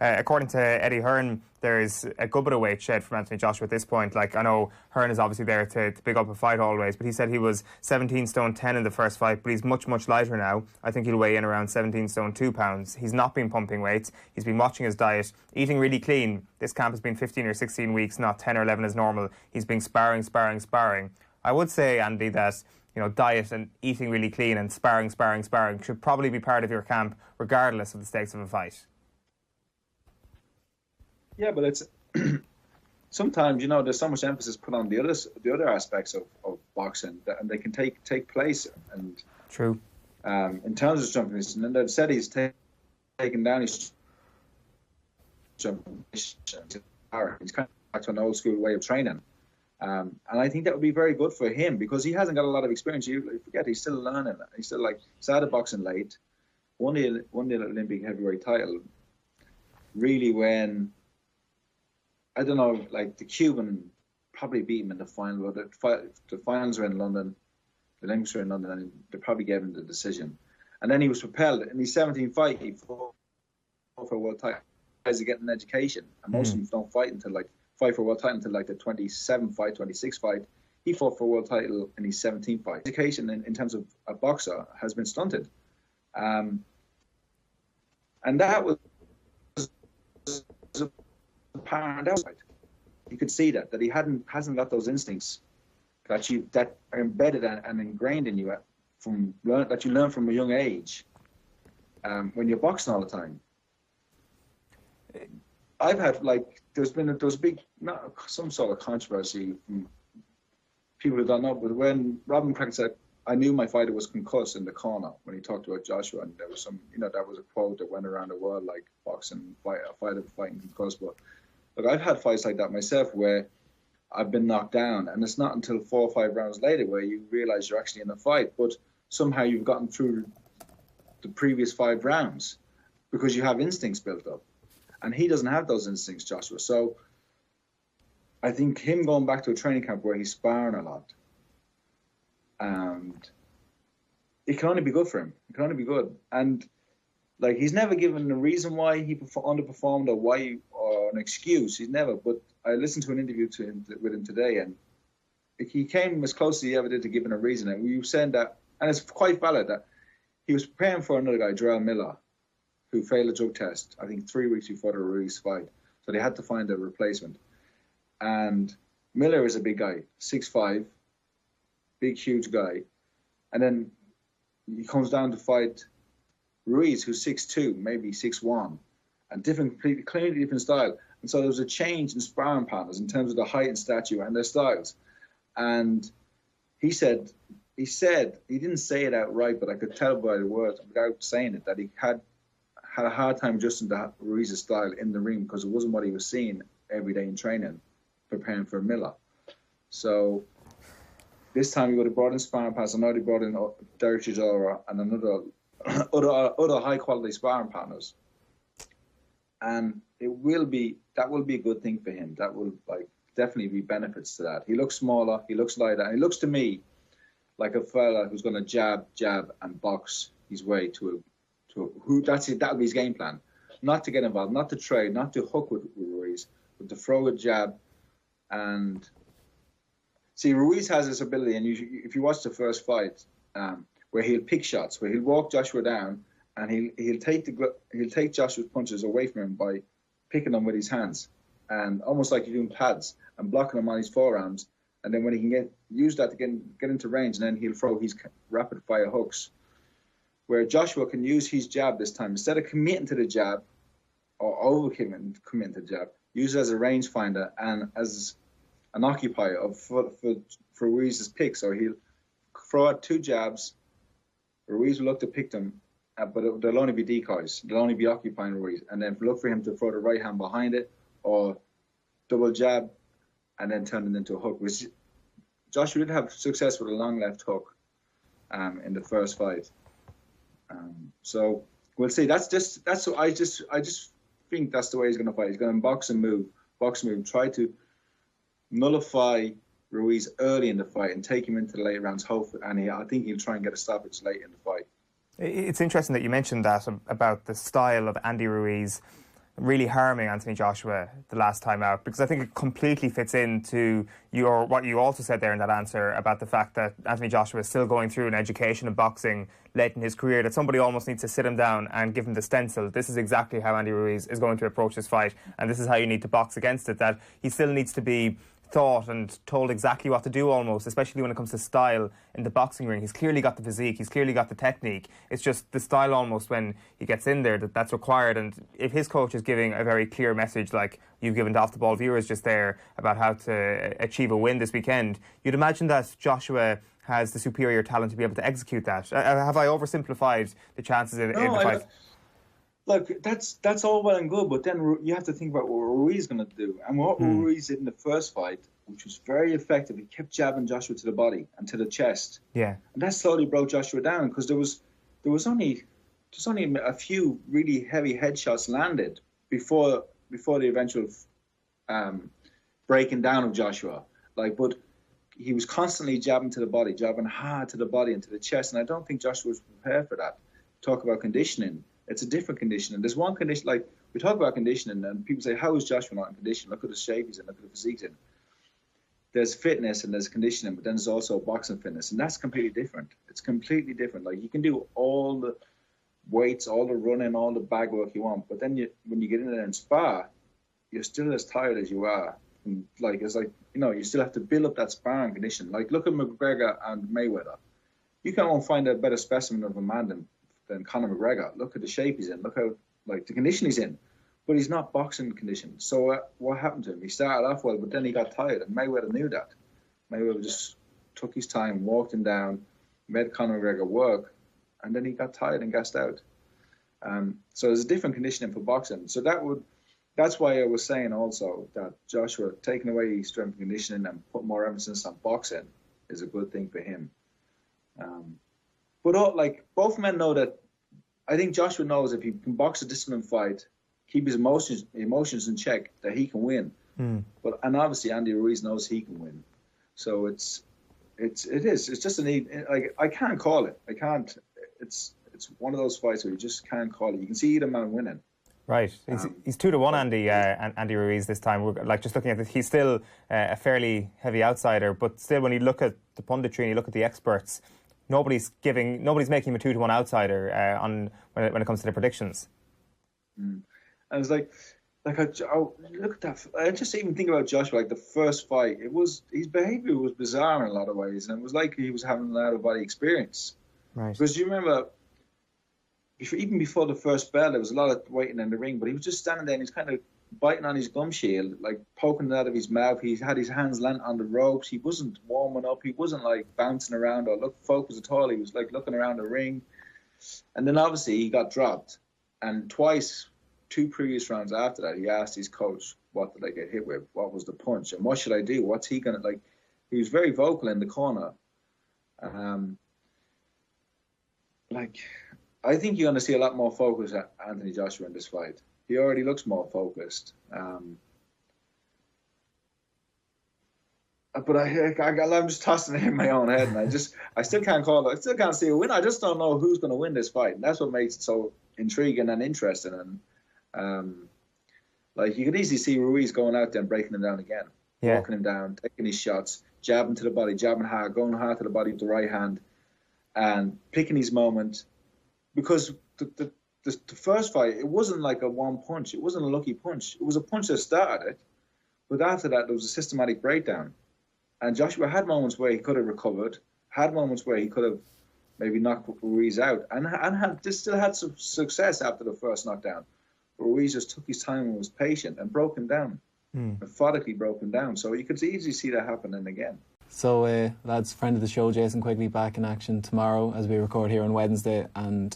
According to Eddie Hearn, there is a good bit of weight shed from Anthony Joshua at this point. Like, I know Hearn is obviously there to big up a fight always, but he said he was 17 stone 10 in the first fight, but he's much, much lighter now. I think he'll weigh in around 17 stone 2 pounds. He's not been pumping weights. He's been watching his diet, eating really clean. This camp has been 15 or 16 weeks, not 10 or 11 as normal. He's been sparring. I would say, Andy, that diet and eating really clean and sparring should probably be part of your camp, regardless of the stakes of a fight. Yeah, but it's sometimes there's so much emphasis put on the other aspects of boxing and they can take place. And true. In terms of jumping, and they've said he's taken down his jumping. He's kind of back to an old school way of training. And I think that would be very good for him because he hasn't got a lot of experience. You forget he's still learning. He's still started boxing late, won the Olympic heavyweight title. Really, when I don't know, like the Cuban probably beat him in the final. The finals were in London, the Olympics were in London, and they probably gave him the decision. And then he was propelled in his 17th fight. He fought for a world title. Guys are getting an education, and most of them don't fight for a world title until like the 27th fight, 26th fight. He fought for a world title in his 17th fight. Education in terms of a boxer has been stunted, and that was apparent outside. You could see that he hasn't got those instincts that are embedded and ingrained in you that you learn from a young age when you're boxing all the time. I've had there's big some sort of controversy from people who don't know, but when Robin Cracken said, I knew my fighter was concussed in the corner when he talked about Joshua, and there was some, that was a quote that went around the world, like boxing, a fighter fighting concussed. But look, I've had fights like that myself where I've been knocked down, and it's not until 4 or 5 rounds later where you realise you're actually in a fight, but somehow you've gotten through the previous 5 rounds because you have instincts built up. And he doesn't have those instincts, Joshua. So I think him going back to a training camp where he's sparring a lot, and it can only be good for him. It can only be good. And he's never given a reason why he underperformed or an excuse. He's never. But I listened to an interview with him today, and he came as close as he ever did to giving a reason. And we were saying that, and it's quite valid, that he was preparing for another guy, Jermall Miller, who failed a drug test, I think 3 weeks before the Ruiz fight. So they had to find a replacement. And Miller is a big guy, 6'5", big, huge guy. And then he comes down to fight Ruiz, who's 6'2", maybe 6'1", and completely different style. And so there was a change in sparring partners in terms of the height and stature and their styles. And he said, he didn't say it outright, but I could tell by the words, without saying it, that he had a hard time adjusting to Ruiz's style in the ring because it wasn't what he was seeing every day in training, preparing for Miller. So this time he would have brought in sparring partners. I know they brought in Derek Chisora and other high quality sparring partners, and that will be a good thing for him. That will definitely be benefits to that. He looks smaller, he looks lighter, and he looks to me like a fella who's going to jab and box his way to that'll be his game plan. Not to get involved, not to trade, not to hook with Ruiz, but to throw a jab. And see, Ruiz has this ability, and if you watch the first fight, where he'll pick shots, where he'll walk Joshua down, and he'll take Joshua's punches away from him by picking them with his hands, and almost like you're doing pads, and blocking them on his forearms. And then when he can use that to get into range, and then he'll throw his rapid fire hooks. Where Joshua can use his jab this time. Instead of committing to the jab or over-committing to the jab, use it as a rangefinder and as an occupier for Ruiz's pick. So he'll throw out 2 jabs. Ruiz will look to pick them, but they'll only be decoys. They'll only be occupying Ruiz. And then look for him to throw the right hand behind it or double jab and then turn it into a hook. Which Joshua did have success with a long left hook in the first fight. So we'll see. I just think that's the way he's going to fight. He's going to box and move, try to nullify Ruiz early in the fight and take him into the late rounds. Hopefully, and I think he'll try and get a stoppage late in the fight. It's interesting that you mentioned that about the style of Andy Ruiz really harming Anthony Joshua the last time out, because I think it completely fits into what you also said there in that answer about the fact that Anthony Joshua is still going through an education of boxing late in his career, that somebody almost needs to sit him down and give him the stencil. This is exactly how Andy Ruiz is going to approach this fight, and this is how you need to box against it, that he still needs to be thought and told exactly what to do almost, especially when it comes to style in the boxing ring. He's clearly got the physique, he's clearly got the technique. It's just the style almost when he gets in there that's required. And if his coach is giving a very clear message like you've given to off-the-ball viewers just there about how to achieve a win this weekend, you'd imagine that Joshua has the superior talent to be able to execute that. Have I oversimplified the chances in the fight? Look, that's all well and good, but then you have to think about what Ruiz is going to do. And what Ruiz did in the first fight, which was very effective, he kept jabbing Joshua to the body and to the chest. Yeah. And that slowly broke Joshua down, because there was only a few really heavy headshots landed before the eventual breaking down of Joshua. But he was constantly jabbing to the body, jabbing hard to the body and to the chest, and I don't think Joshua was prepared for that. Talk about conditioning. It's a different conditioning. There's one condition, like we talk about conditioning, and people say, how is Joshua not in condition? Look at the shape he's in, look at the physique he's in. There's fitness and there's conditioning, but then there's also boxing fitness, and that's completely different. It's completely different. Like, you can do all the weights, all the running, all the bag work you want, but then when you get in there and spar, you're still as tired as you are. And you still have to build up that sparring condition. Like, look at McGregor and Mayweather. You can't find a better specimen of a man than Conor McGregor. Look at the shape he's in. Look how, the condition he's in. But he's not boxing conditioned. So what happened to him? He started off well, but then he got tired, and Mayweather knew that. Mayweather just took his time, walked him down, made Conor McGregor work, and then he got tired and gassed out. So there's a different conditioning for boxing. So that's why I was saying also that Joshua taking away his strength and conditioning and put more emphasis on boxing is a good thing for him. But both men know that. I think Joshua knows if he can box a disciplined fight, keep his emotions in check, that he can win. And obviously Andy Ruiz knows he can win. So it is. It's just a need. I can't call it. I can't. It's one of those fights where you just can't call it. You can see either man winning. Right. He's 2-1, Andy Ruiz this time. We're just looking at it. He's still a fairly heavy outsider, but still, when you look at the punditry and you look at the experts, nobody's making him a 2-1 outsider when it comes to the predictions. And it's look at that. I just even think about Joshua, the first fight. His behaviour was bizarre in a lot of ways, and it was like he was having an out of body experience. Right. Because you remember, even before the first bell, there was a lot of waiting in the ring, but he was just standing there and he's kind of biting on his gum shield, poking it out of his mouth. He had his hands landing on the ropes. He wasn't warming up. He wasn't bouncing around or focused at all. He was looking around the ring. And then obviously he got dropped. And twice, 2 previous rounds after that, he asked his coach, what did I get hit with? What was the punch? And what should I do? What's he going to, he was very vocal in the corner. I think you're going to see a lot more focus at Anthony Joshua in this fight. He already looks more focused. But I'm just tossing it in my own head, and I still can't call it. I still can't see a win. I just don't know who's going to win this fight. And that's what makes it so intriguing and interesting. And you could easily see Ruiz going out there and breaking him down again, walking him down, taking his shots, jabbing to the body, jabbing hard, going hard to the body with the right hand, and picking his moment. Because the first fight, it wasn't like a one punch. It wasn't a lucky punch. It was a punch that started it, but after that, there was a systematic breakdown. And Joshua had moments where he could have recovered, had moments where he could have maybe knocked Ruiz out, and still had some success after the first knockdown. But Ruiz just took his time and was patient and broke him down, methodically broke him down. So you could easily see that happening again. So, lads, friend of the show, Jason Quigley, back in action tomorrow as we record here on Wednesday. And,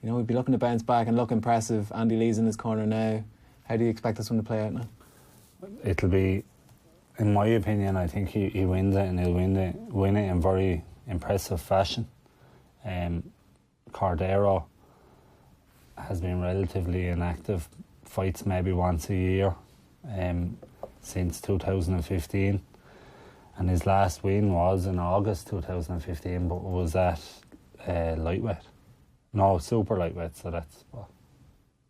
we'd be looking to bounce back and look impressive. Andy Lee's in his corner now. How do you expect this one to play out now? It'll be, in my opinion, I think he wins it, and he'll win it in very impressive fashion. Cordero has been relatively inactive, fights maybe once a year. since 2015. And his last win was in August 2015, but it was at lightweight. No, super lightweight, so that's, what,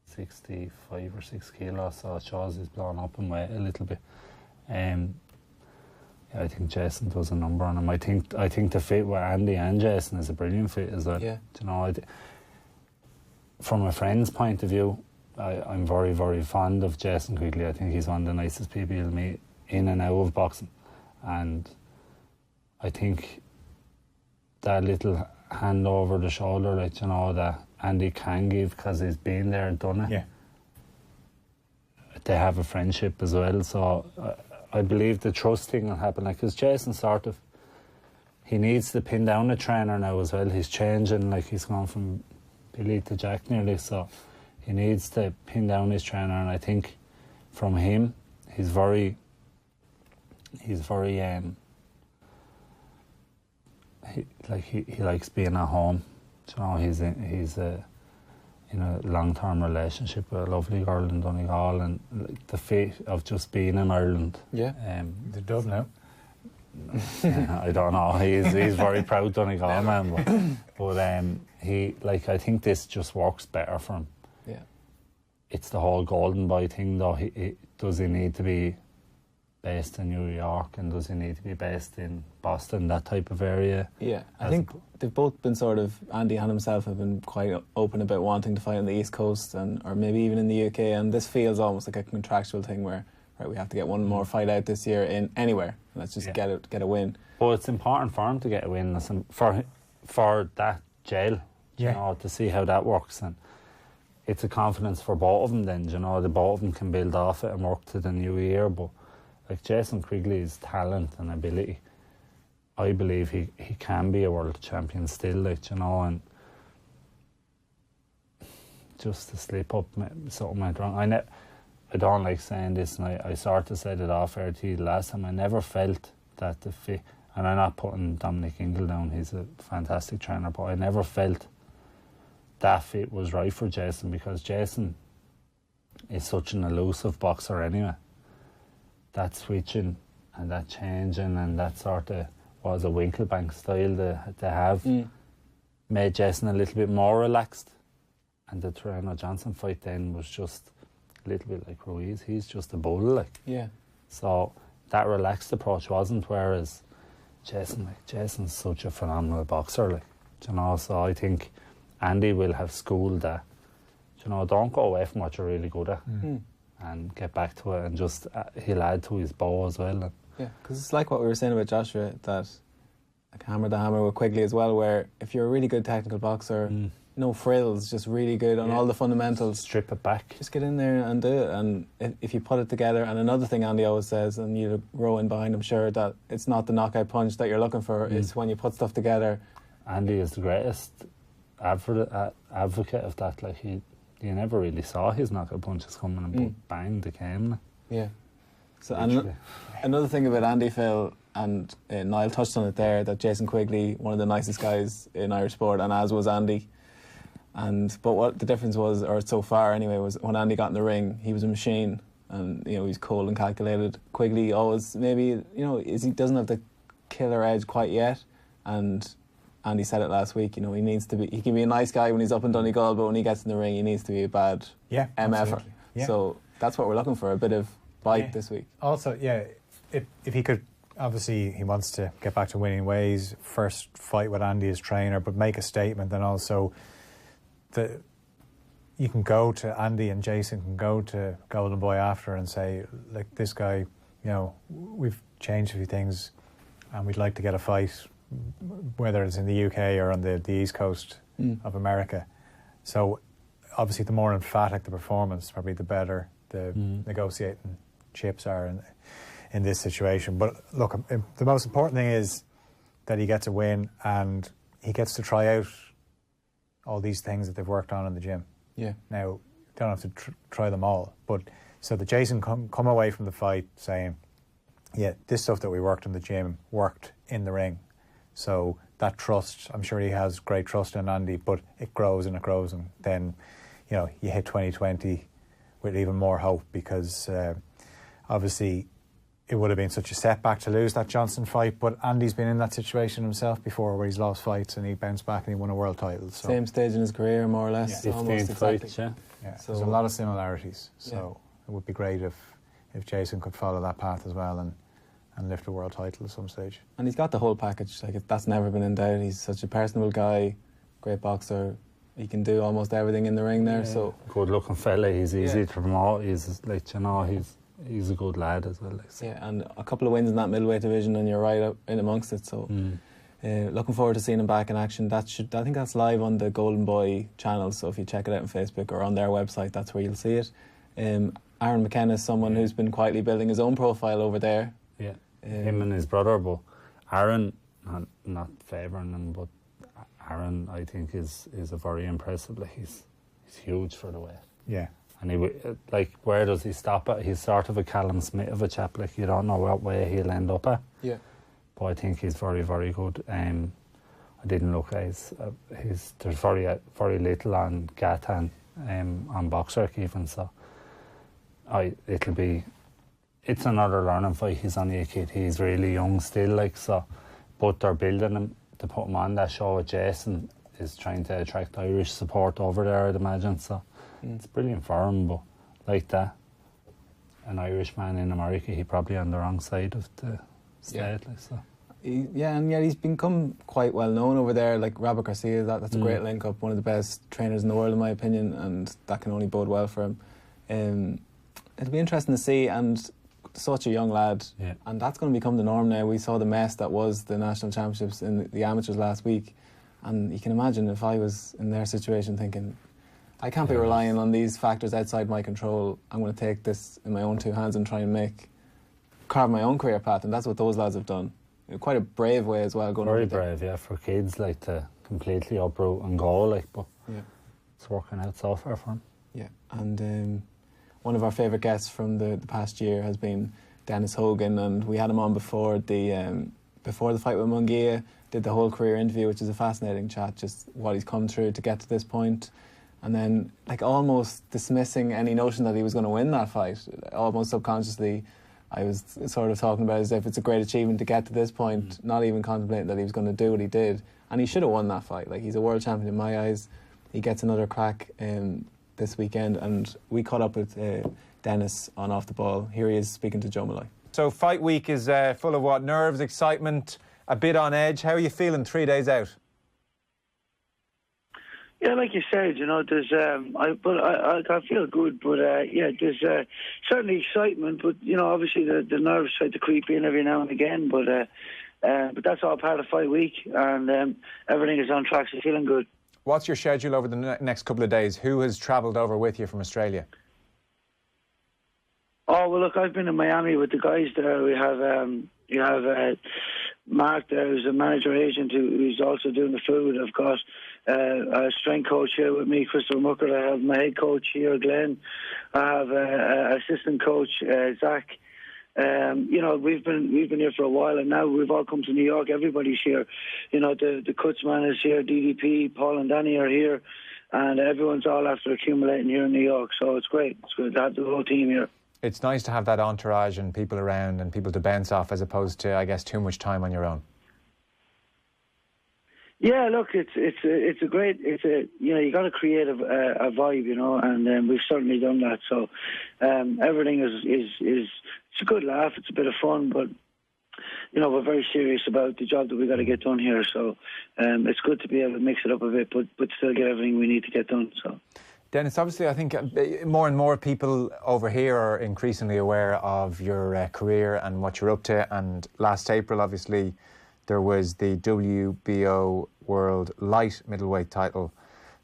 65 or 6 kilos, so it shows he's blown up in weight a little bit. Yeah, I think Jason does a number on him. I think the fit with Andy and Jason is a brilliant fit as well. Yeah. You know, from a friend's point of view, I'm very, very fond of Jason Quigley. I think he's one of the nicest people you'll meet in and out of boxing. And I think that little hand over the shoulder, like, you know, that Andy can give because he's been there and done it. Yeah. They have a friendship as well, so I believe the trust thing will happen. Like, because Jason he needs to pin down a trainer now as well. He's changing, like, he's gone from Billy to Jack nearly, so he needs to pin down his trainer. And I think from him, he likes being at home. You know, he's in a long-term relationship with a lovely girl in Donegal, and like, the fate of just being in Ireland. Yeah. The dove now. I don't know. He's very proud Donegal man, but I think this just works better for him. Yeah. It's the whole golden boy thing, though. Does he need to be based in New York, and does he need to be based in Boston, that type of area? Yeah, I think they've both been sort of, Andy and himself have been quite open about wanting to fight on the East Coast or maybe even in the UK, and this feels almost like a contractual thing where, right, we have to get one more fight out this year in anywhere. Let's just get a win. But it's important for him to get a win for that jail, you know, to see how that works. And it's a confidence for both of them then, you know, the both of them can build off it and work to the new year. But like Jason Quigley's talent and ability, I believe he can be a world champion still, like, you know, and just to slip up, something went wrong. I don't like saying this, and I sort of said it off air to you last time. I never felt that the fit, and I'm not putting Dominic Ingle down, he's a fantastic trainer, but I never felt that fit was right for Jason, because Jason is such an elusive boxer anyway. That switching and that changing and that sort of was a Winklebank style to have made Jason a little bit more relaxed. And the Torano Johnson fight then was just a little bit like Ruiz. He's just a bull, like. Yeah. So that relaxed approach wasn't, whereas Jason's such a phenomenal boxer, like, you know. So I think Andy will have schooled that, you know, don't go away from what you're really good at. And get back to it, and just he'll add to his bow as well. And yeah, because it's like what we were saying about Joshua, that like hammer the hammer with Quigley as well, where if you're a really good technical boxer, no frills, just really good on all the fundamentals, strip it back, just get in there and do it. And if you put it together, and another thing Andy always says, and you row in behind him, sure, that it's not the knockout punch that you're looking for, it's when you put stuff together. Andy is the greatest advocate of that. Like, you never really saw his knockout punches coming, and bang, they came. Yeah. So another thing about Andy, Phil, and Niall touched on it there, that Jason Quigley, one of the nicest guys in Irish sport, and as was Andy. But what the difference was, or so far anyway, was when Andy got in the ring, he was a machine, and you know, he's cold and calculated. Quigley always, maybe, you know, he doesn't have the killer edge quite yet, and Andy said it last week, you know, he can be a nice guy when he's up in Donegal, but when he gets in the ring, he needs to be a bad MFer. Yeah. So that's what we're looking for, a bit of bite this week. Also, if he could, obviously he wants to get back to winning ways, first fight with Andy as trainer, but make a statement, and also you can go to Andy, and Jason can go to Golden Boy after and say, like, this guy, you know, we've changed a few things and we'd like to get a fight, whether it's in the UK or on the East Coast of America. So obviously the more emphatic the performance, probably the better the negotiating chips are in this situation. But look, the most important thing is that he gets a win and he gets to try out all these things that they've worked on in the gym. Yeah. Now, don't have to try them all, but so that Jason come away from the fight saying, yeah, this stuff that we worked in the gym worked in the ring. So that trust, I'm sure he has great trust in Andy, but it grows, and then, you know, you hit 2020 with even more hope, because obviously it would have been such a setback to lose that Johnson fight, but Andy's been in that situation himself before where he's lost fights and he bounced back and he won a world title. So. Same stage in his career, more or less. Yeah. Almost 15 exactly. fights, yeah. Yeah, So- there's a lot of similarities. So it would be great if Jason could follow that path as well and lift a world title at some stage. And he's got the whole package. Like that's never been in doubt. He's such a personable guy, great boxer. He can do almost everything in the ring there. So Good looking fella. He's easy to promote. He's like, you know, he's a good lad as well. Like, so. yeah, and a couple of wins in that middleweight division, and you're right up in amongst it. So looking forward to seeing him back in action. I think that's live on the Golden Boy channel. So if you check it out on Facebook or on their website, that's where you'll see it. Aaron McKenna is someone who's been quietly building his own profile over there. Yeah, him and his brother, but Aaron, not favouring him, but Aaron, I think, is a very impressive. Like he's huge for the weight. Yeah. And he like, where does he stop at? He's sort of a Callum Smith of a chap. Like you don't know what way he'll end up at. Yeah. But I think he's very, very good. I didn't look at there's very little on Gatan on Boxer even, so it's another learning fight. He's only a kid. He's really young still, like, so. But they're building him to put him on that show with Jason. Is trying to attract Irish support over there, I'd imagine. So it's brilliant for him, but like that, an Irishman in America, he probably on the wrong side of the state. Like, so. And yet he's become quite well known over there. Like Robert Garcia, that's a great link up. One of the best trainers in the world, in my opinion, and that can only bode well for him. It'll be interesting to see, and such a young lad, and that's going to become the norm now. We saw the mess that was the national championships in the amateurs last week, and you can imagine if I was in their situation thinking, I can't be relying on these factors outside my control. I'm going to take this in my own two hands and try and carve my own career path, and that's what those lads have done. Quite a brave way as well. Going very over brave, yeah, for kids like to completely uproot and go, like, but it's working out so far for him. Yeah, and one of our favourite guests from the past year has been Dennis Hogan, and we had him on before the fight with Munguia. Did the whole career interview, which is a fascinating chat, just what he's come through to get to this point, and then like almost dismissing any notion that he was going to win that fight. Almost subconsciously, I was sort of talking about it as if it's a great achievement to get to this point, not even contemplating that he was going to do what he did, and he should have won that fight. Like, he's a world champion in my eyes. He gets another crack this weekend, and we caught up with Dennis on Off the Ball. Here he is speaking to Joe Malloy. So fight week is full of what? Nerves, excitement, a bit on edge. How are you feeling 3 days out? Yeah, like you said, you know, there's I feel good, but there's certainly excitement, but you know, obviously the nerves try to creep in every now and again, but that's all part of fight week, and everything is on track, so feeling good. What's your schedule over the next couple of days? Who has travelled over with you from Australia? Oh, well, look, I've been in Miami with the guys there. We have Mark there, who's a manager agent who's also doing the food. I've got a strength coach here with me, Christopher Mucker. I have my head coach here, Glenn. I have assistant coach, Zach. You know, we've been here for a while, and now we've all come to New York. Everybody's here. You know, the Kutzman is here, DDP, Paul and Danny are here, and everyone's all after accumulating here in New York. So it's great. It's good to have the whole team here. It's nice to have that entourage and people around and people to bounce off, as opposed to, I guess, too much time on your own. Yeah, look, it's you know, you got to create a vibe, you know, and we've certainly done that. So everything is it's a good laugh, it's a bit of fun, but you know, we're very serious about the job that we got to get done here. So it's good to be able to mix it up a bit, but still get everything we need to get done. So. Dennis, obviously I think more and more people over here are increasingly aware of your career and what you're up to, and last April obviously there was the WBO World Light Middleweight title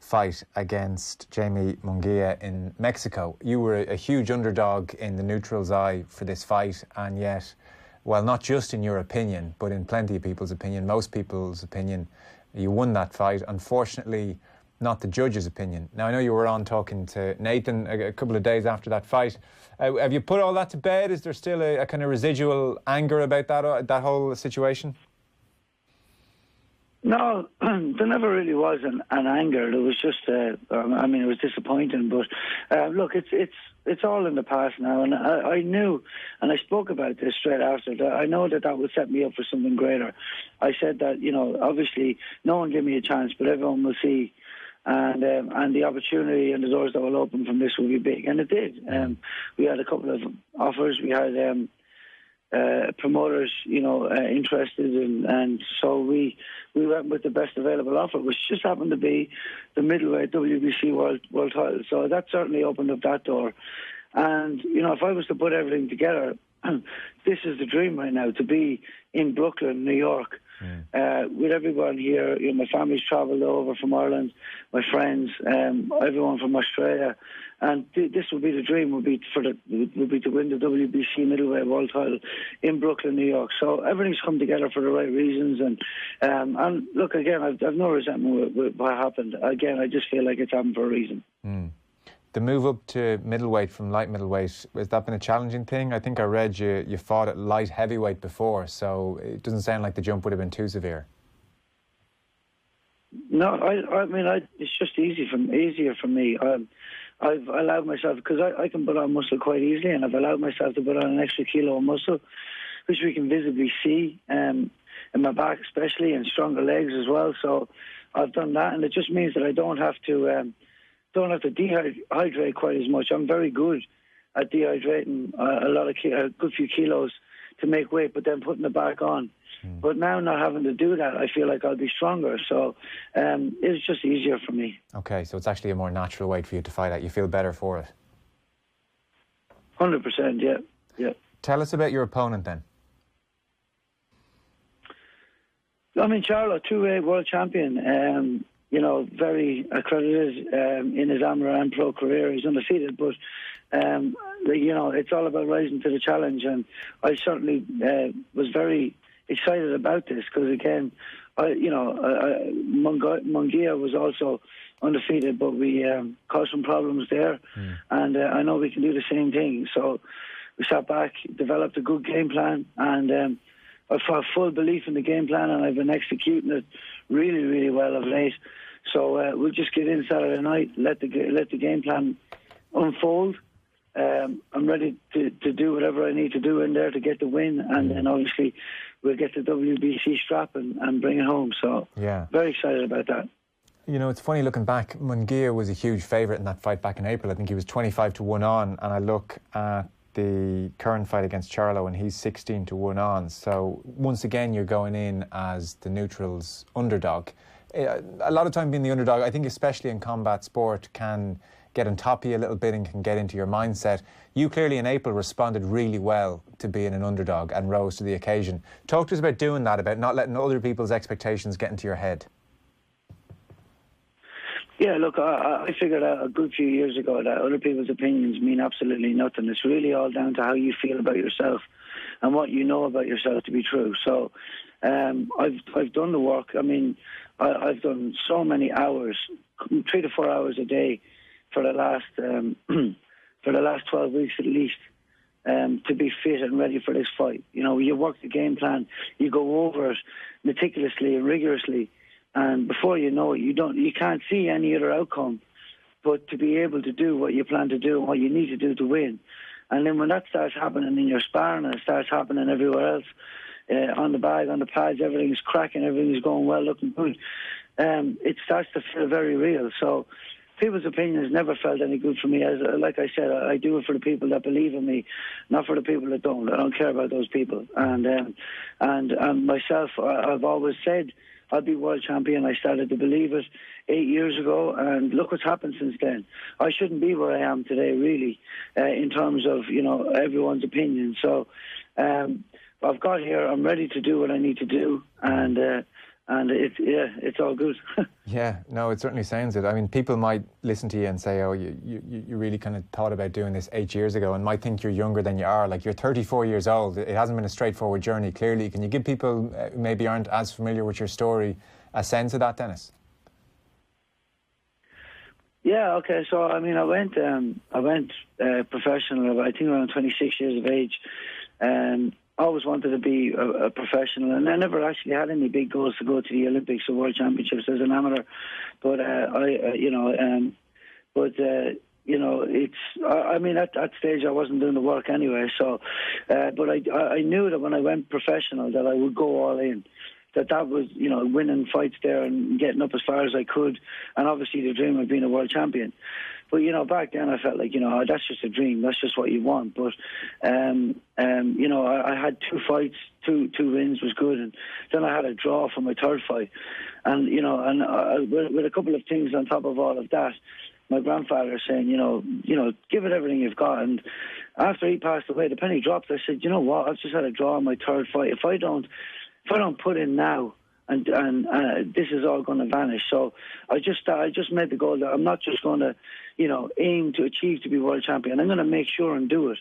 fight against Jamie Munguia in Mexico. You were a huge underdog in the neutral's eye for this fight, and yet, well, not just in your opinion, but in plenty of people's opinion, most people's opinion, you won that fight. Unfortunately, not the judge's opinion. Now, I know you were on talking to Nathan a couple of days after that fight. Have you put all that to bed? Is there still a kind of residual anger about that whole situation? No, there never really was an anger. It was just, it was disappointing. But look, it's all in the past now, and I knew, and I spoke about this straight after that. I know that would set me up for something greater. I said that, obviously, no one gave me a chance, but everyone will see. And the opportunity and the doors that will open from this will be big, and it did. We had a couple of offers. We had promoters, interested, and so we went with the best available offer, which just happened to be the middleweight WBC world title. So that certainly opened up that door. And if I was to put everything together, this is the dream right now, to be in Brooklyn, New York, with everyone here. My family's travelled over from Ireland, my friends, everyone from Australia, and this would be the dream. Would be to win the WBC middleweight world title in Brooklyn, New York. So everything's come together for the right reasons. And look, again, I've no resentment with what happened. Again, I just feel like it's happened for a reason. The move up to middleweight from light middleweight, has that been a challenging thing? I think I read you fought at light heavyweight before, so it doesn't sound like the jump would have been too severe. No, it's just easier for me. I've allowed myself, because I can put on muscle quite easily, and I've allowed myself to put on an extra kilo of muscle, which we can visibly see in my back especially, and stronger legs as well. So I've done that, and it just means that I don't have to dehydrate quite as much. I'm very good at dehydrating a good few kilos to make weight, but then putting it back on. But now not having to do that, I feel like I'll be stronger. So it's just easier for me. Okay, so it's actually a more natural weight for you to fight at. You feel better for it? 100%, yeah. Tell us about your opponent then. Charlo, two-way world champion. Very accredited in his amateur and pro career. He's undefeated, but it's all about rising to the challenge. And I certainly was very excited about this because, again, Munguia was also undefeated, but we caused some problems there, and I know we can do the same thing. So we sat back, developed a good game plan, and I've got full belief in the game plan, and I've been executing it really, really well of late. So we'll just get in Saturday night, let the game plan unfold. I'm ready to do whatever I need to do in there to get the win, and then obviously we'll get the WBC strap and bring it home. So very excited about that. It's funny looking back. Munguia was a huge favourite in that fight back in April. I think he was 25-1 on, and I look at the current fight against Charlo and he's 16-1 on. So once again, you're going in as the neutral's underdog. A lot of time being the underdog, I think especially in combat sport, can get on top of you a little bit and can get into your mindset. You clearly in April responded really well to being an underdog and rose to the occasion. Talk to us about doing that, about not letting other people's expectations get into your head. Yeah, look, I figured out a good few years ago that other people's opinions mean absolutely nothing. It's really all down to how you feel about yourself and what you know about yourself to be true. So I've done the work. I've done so many hours, 3 to 4 hours a day for the last 12 weeks at least, to be fit and ready for this fight. You work the game plan, you go over it meticulously and rigorously, and before you know it, you can't see any other outcome but to be able to do what you plan to do and what you need to do to win. And then when that starts happening in your sparring and it starts happening everywhere else, on the bag, on the pads, everything's cracking, everything's going well, looking good, it starts to feel very real. So people's opinions never felt any good for me. Like I said, I do it for the people that believe in me, not for the people that don't. I don't care about those people. And myself, I've always said I'll be world champion. I started to believe it 8 years ago, and look what's happened since then. I shouldn't be where I am today, really, in terms of everyone's opinion. So I've got here. I'm ready to do what I need to do, and it's all good. Yeah, no, it certainly sounds it. I mean, people might listen to you and say, "Oh, you really kind of thought about doing this 8 years ago," and might think you're younger than you are. Like, you're 34 years old. It hasn't been a straightforward journey. Clearly, can you give people who maybe aren't as familiar with your story a sense of that, Dennis? Yeah. Okay. So I went professional. I think around 26 years of age. always wanted to be a professional, and I never actually had any big goals to go to the Olympics or World Championships as an amateur. But it's. I mean, at that stage, I wasn't doing the work anyway. So, but I knew that when I went professional, that I would go all in. That was, winning fights there and getting up as far as I could, and obviously the dream of being a world champion. But back then I felt like that's just a dream. That's just what you want. But I had 2 fights, two wins was good, and then I had a draw for my 3rd fight, and with a couple of things on top of all of that, my grandfather saying, give it everything you've got. And after he passed away, the penny dropped. I said, you know what? I've just had a draw on my 3rd fight. If I don't put in now, and this is all going to vanish. So I just made the goal that I'm not just going to, aim to achieve to be world champion. I'm going to make sure and do it.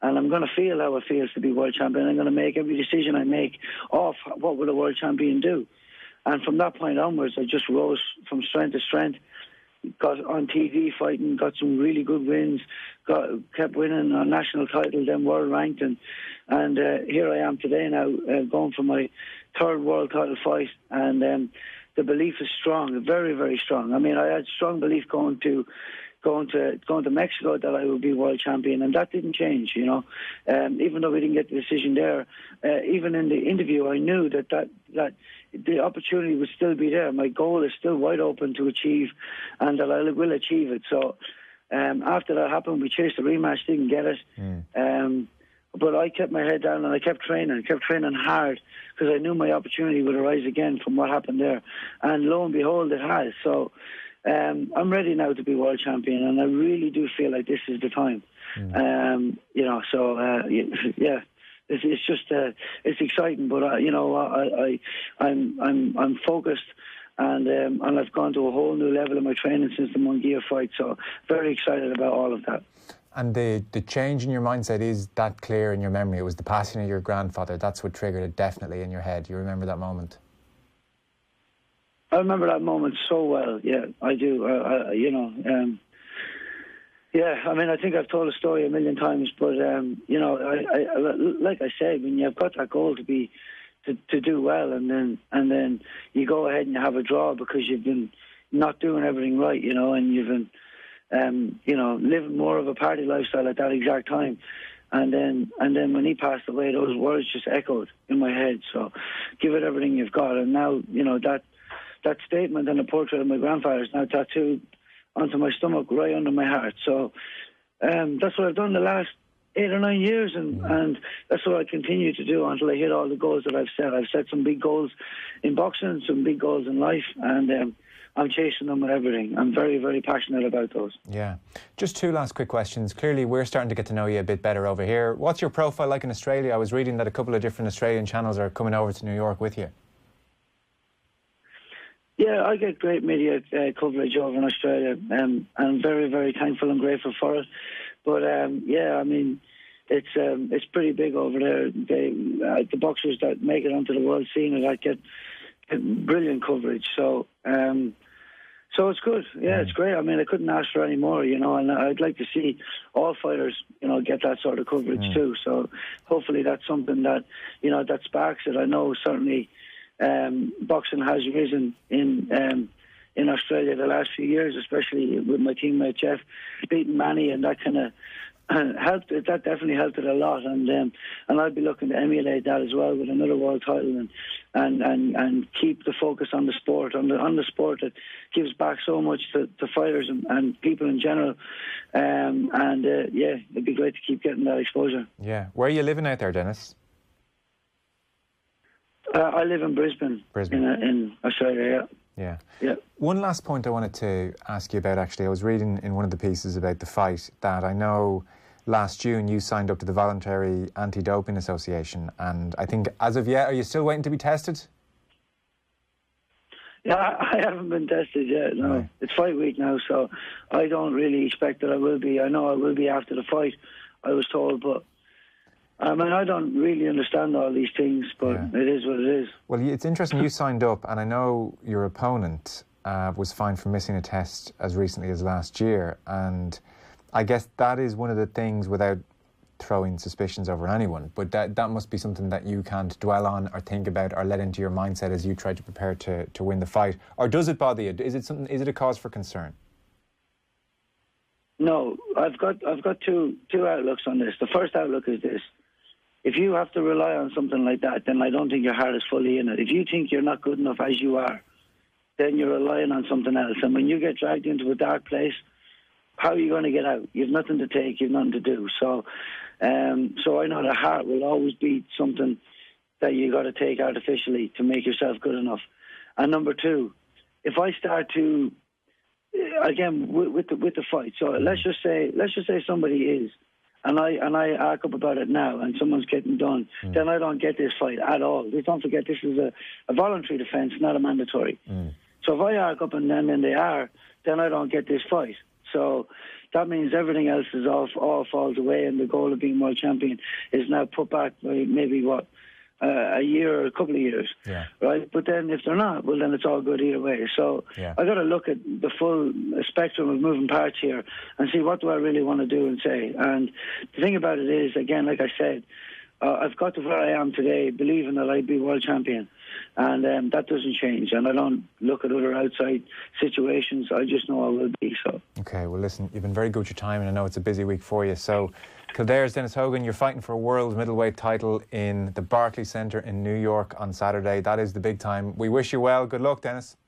And I'm going to feel how it feels to be world champion. I'm going to make every decision I make off what would a world champion do. And from that point onwards, I just rose from strength to strength. Got on TV fighting, got some really good wins, kept winning a national title, then world ranked, and here I am today now, going for my 3rd world title fight, and the belief is strong, very, very strong. I mean, I had strong belief going to Mexico that I would be world champion, and that didn't change. Even though we didn't get the decision there, even in the interview, I knew that the opportunity would still be there. My goal is still wide open to achieve, and that I will achieve it. So after that happened, we chased the rematch, didn't get it. But I kept my head down and I kept training hard, because I knew my opportunity would arise again from what happened there. And lo and behold, it has. So I'm ready now to be world champion, and I really do feel like this is the time. Yeah. It's just it's exciting, but I'm focused, and I've gone to a whole new level in my training since the Munguia fight. So very excited about all of that. And the change in your mindset is that clear in your memory. It was the passing of your grandfather. That's what triggered it definitely in your head. You remember that moment? I remember that moment so well. Yeah, I do. Yeah, I mean, I think I've told the story a million times, but like I said, when you've got that goal to do well, and then you go ahead and you have a draw because you've been not doing everything right, and you've been living more of a party lifestyle at that exact time, and then when he passed away, those words just echoed in my head. So, give it everything you've got, and now that statement and a portrait of my grandfather is now tattooed onto my stomach, right under my heart. So that's what I've done the last 8 or 9 years, and that's what I continue to do until I hit all the goals that I've set. I've set some big goals in boxing, some big goals in life, and I'm chasing them with everything. I'm very, very passionate about those. Yeah. Just 2 last quick questions. Clearly, we're starting to get to know you a bit better over here. What's your profile like in Australia? I was reading that a couple of different Australian channels are coming over to New York with you. Yeah, I get great media coverage over in Australia, and I'm very, very thankful and grateful for it. But yeah, I mean, it's pretty big over there. The boxers that make it onto the world scene, that get brilliant coverage. So it's good. Yeah, it's great. I mean, I couldn't ask for any more, and I'd like to see all fighters, get that sort of coverage too. So hopefully that's something that, that sparks it. I know certainly boxing has risen in Australia the last few years, especially with my teammate Jeff beating Manny, and that kind of helped it. That definitely helped it a lot, and I'd be looking to emulate that as well with another world title, and keep the focus on the sport, on the sport that gives back so much to fighters and people in general, yeah, it'd be great to keep getting that exposure. Yeah, where are you living out there, Dennis? I live in Brisbane. In Australia, yeah. Yeah. One last point I wanted to ask you about, actually. I was reading in one of the pieces about the fight that I know last June you signed up to the Voluntary Anti-Doping Association, and I think as of yet, are you still waiting to be tested? Yeah, I haven't been tested yet, no. Right. It's fight week now, so I don't really expect that I will be. I know I will be after the fight, I was told, but I mean, I don't really understand all these things, but It is what it is. Well, it's interesting you signed up, and I know your opponent was fined for missing a test as recently as last year, and I guess that is one of the things, without throwing suspicions over anyone, but that must be something that you can't dwell on or think about or let into your mindset as you try to prepare to win the fight. Or does it bother you? Is it a cause for concern? No, I've got two outlooks on this. The first outlook is this: if you have to rely on something like that, then I don't think your heart is fully in it. If you think you're not good enough as you are, then you're relying on something else. And when you get dragged into a dark place, how are you going to get out? You've nothing to take, you've nothing to do. So I know the heart will always be something that you got to take artificially to make yourself good enough. And number two, if I start to, again with the fight, so let's just say somebody is, and I arc up about it now, and someone's getting done, then I don't get this fight at all. Don't forget, this is a voluntary defence, not a mandatory. So if I arc up and then they are, then I don't get this fight. So that means everything else is all falls away, and the goal of being world champion is now put back by maybe a year or a couple of years, right? But then if they're not, well, then it's all good either way. So I got to look at the full spectrum of moving parts here and see what do I really want to do and say. And the thing about it is, again, like I said, I've got to where I am today believing that I'd be world champion, and that doesn't change. And I don't look at other outside situations. I just know I will be. So okay, well listen, you've been very good with your time, and I know it's a busy week for you. So Kildare's Dennis Hogan, you're fighting for a world middleweight title in the Barclays Centre in New York on Saturday. That is the big time. We wish you well. Good luck, Dennis.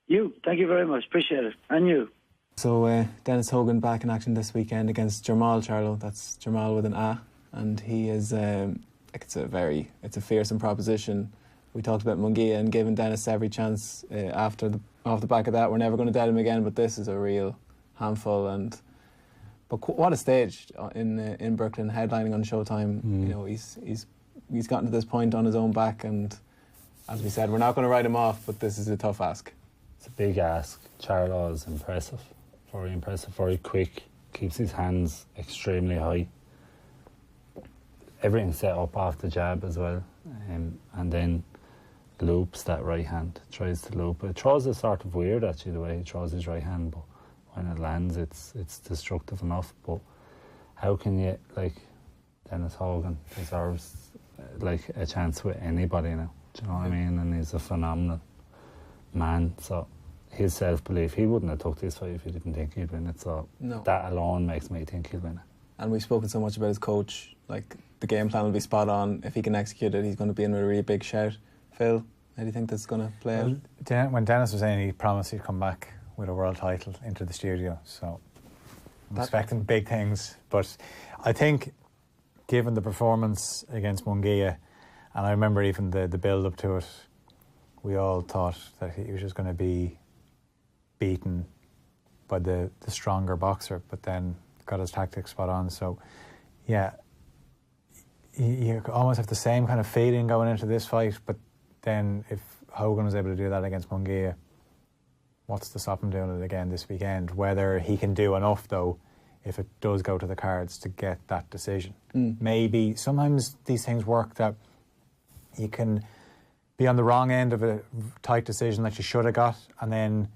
Thank you very much. Appreciate it. And you. So Dennis Hogan back in action this weekend against Jermall Charlo. That's Jermall with an A, and he is it's a fearsome proposition. We talked about Munguia and giving Dennis every chance off the back of that. We're never going to doubt him again, but this is a real handful. But what a stage in Brooklyn, headlining on Showtime. You know, he's gotten to this point on his own back, and as we said, we're not going to write him off, but this is a tough ask. It's a big ask. Charlo is impressive, very quick, keeps his hands extremely high. Everything's set up off the jab as well, and then loops that right hand, tries to loop. It throws is sort of weird actually, the way he throws his right hand, but when it lands it's destructive enough. But how can you, like, Dennis Hogan deserves like a chance with anybody now, do you know what I mean? And he's a phenomenal man, so his self-belief, he wouldn't have took this fight if he didn't think he'd win it, so that alone makes me think he'll win it. And we've spoken so much about his coach, like the game plan will be spot on. If he can execute it, he's going to be in with a really big shout. Phil, how do you think that's going to play out? When Dennis was saying he promised he'd come back with a world title into the studio, so I'm expecting big things. But I think, given the performance against Munguia, and I remember even the build-up to it, we all thought that he was just going to be beaten by the stronger boxer, but then got his tactics spot on. So, yeah, you almost have the same kind of feeling going into this fight, but then if Hogan was able to do that against Munguia, what's to stop him doing it again this weekend? Whether he can do enough, though, if it does go to the cards, to get that decision. Maybe sometimes these things work that you can be on the wrong end of a tight decision that you should have got, and then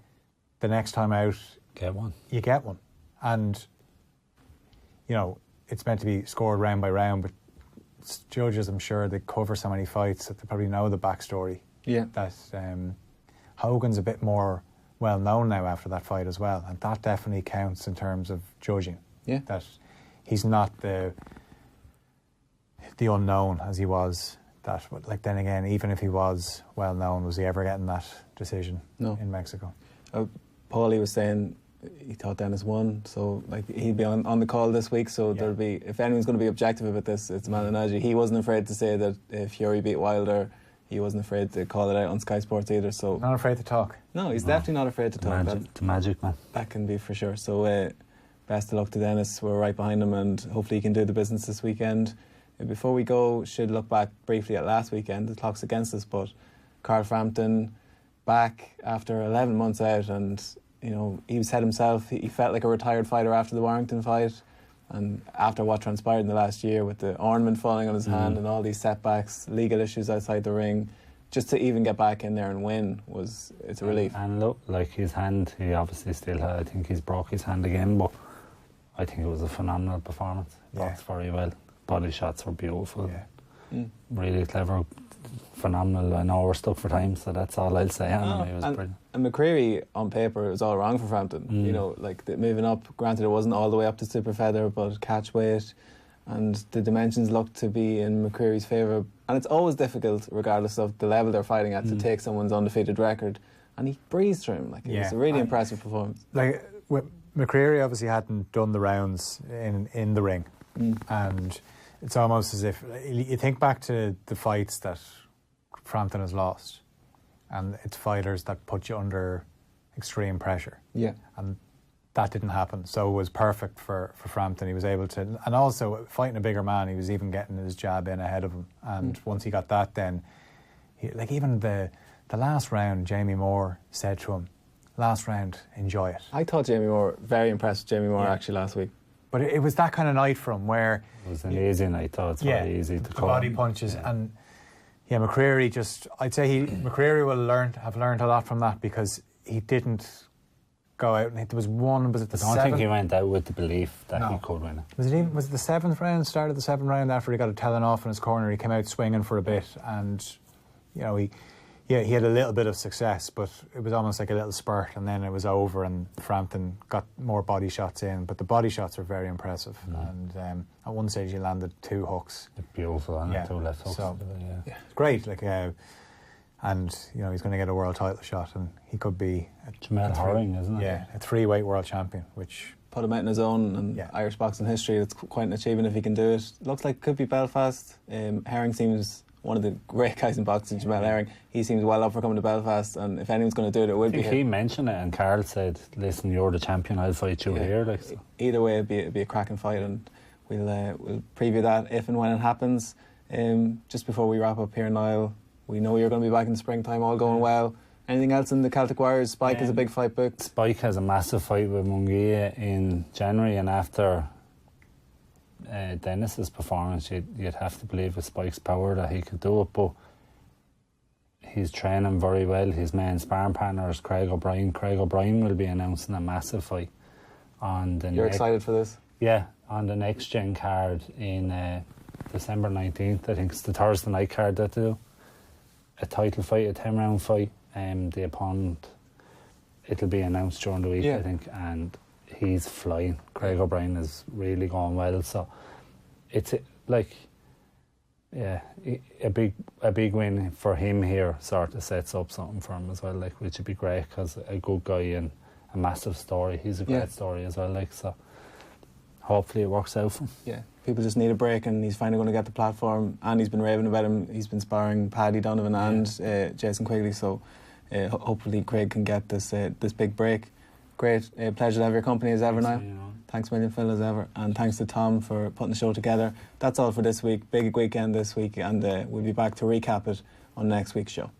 the next time out you get one. And you know, it's meant to be scored round by round, but judges, I'm sure, they cover so many fights that they probably know the backstory. Yeah. That Hogan's a bit more well known now after that fight as well, and that definitely counts in terms of judging. Yeah. That he's not the unknown as he was. That, like, then again, even if he was well known, was he ever getting that decision in Mexico? Paulie was saying he thought Dennis won, so like he'd be on the call this week, so there'll be, if anyone's going to be objective about this, it's Malignaggi. He wasn't afraid to say that if Fury beat Wilder, he wasn't afraid to call it out on Sky Sports either. So not afraid to talk. No, he's definitely not afraid to talk. The magic man. That can be for sure. So best of luck to Dennis. We're right behind him, and hopefully he can do the business this weekend. Before we go, should look back briefly at last weekend. The clock's against us, but Carl Frampton back after 11 months out, and you know, he said himself he felt like a retired fighter after the Warrington fight, and after what transpired in the last year with the ornament falling on his hand and all these setbacks, legal issues outside the ring, just to even get back in there and win it's a relief. And look, like his hand, he obviously still had, I think he's broke his hand again, but I think it was a phenomenal performance. Yeah. Boxed very well. Body shots were beautiful. Yeah. Really clever, phenomenal. I know we're stuck for time, so that's all I'll say. Anyway, it was brilliant. And McCreary, on paper, it was all wrong for Frampton. You know, like moving up, granted it wasn't all the way up to super feather, but catch weight and the dimensions looked to be in McCreary's favour. And it's always difficult, regardless of the level they're fighting at, to take someone's undefeated record. And he breezed through him. Like, it was a really impressive performance. Like, McCreary obviously hadn't done the rounds in the ring. And it's almost as if, you think back to the fights that Frampton has lost, and it's fighters that put you under extreme pressure. Yeah. And that didn't happen. So it was perfect for Frampton. He was able to, and also fighting a bigger man, he was even getting his jab in ahead of him. And once he got that, then, even the last round, Jamie Moore said to him, last round, enjoy it. I thought Jamie Moore, very impressed with Jamie Moore actually last week. But it was that kind of night for him where... It was an easy night, though. It's very easy to call. Body punches. And McCreary I'd say McCreary will have learned a lot from that, because he didn't go out, and there was one, was it the I don't seventh? think he went out with the belief that he could win it. Was it the seventh round, started the seventh round after he got a telling off in his corner? He came out swinging for a bit, and he had a little bit of success, but it was almost like a little spurt, and then it was over, and Frampton got more body shots in. But the body shots were very impressive, and at one stage he landed 2 hooks. Beautiful, and 2 left hooks. So, great, and he's going to get a world title shot, and he could be Jermall Charlo, isn't it? Yeah, a 3-weight world champion, which put him out in his own, and Irish boxing history. It's quite an achievement if he can do it. Looks like it could be Belfast. Herring seems one of the great guys in boxing, Jermall Herring. He seems well up for coming to Belfast, and if anyone's going to do it, it will be him. He mentioned it, and Carl said, "Listen, you're the champion. I'll fight you here." So. Either way, it'd be a cracking fight, and we'll preview that if and when it happens. Just before we wrap up here, Niall, we know you're going to be back in the springtime, all going well. Anything else in the Celtic Warriors? Spike has a big fight booked. Spike has a massive fight with Munguia in January, and after Dennis's performance, you'd have to believe with Spike's power that he could do it, but he's training very well. His main sparring partner is Craig O'Brien. Craig O'Brien will be announcing a massive fight on the You're excited for this? Yeah, on the next gen card in December 19th. I think it's the Thursday night card that they do. A title fight, a 10-round fight. The opponent, it'll be announced during the week, I think, and he's flying. Craig O'Brien is really going well, so it's a big win for him here. Sort of sets up something for him as well, which would be great, because a good guy and a massive story. He's a great story as well, so hopefully it works out for him. Yeah, people just need a break, and he's finally going to get the platform. And he's been raving about him. He's been sparring Paddy Donovan and Jason Quigley, so hopefully Craig can get this big break. Great, pleasure to have your company as ever, Niall. Thanks a million, Phil, as ever, and thanks to Tom for putting the show together. That's all for this week. Big weekend this week, and we'll be back to recap it on next week's show.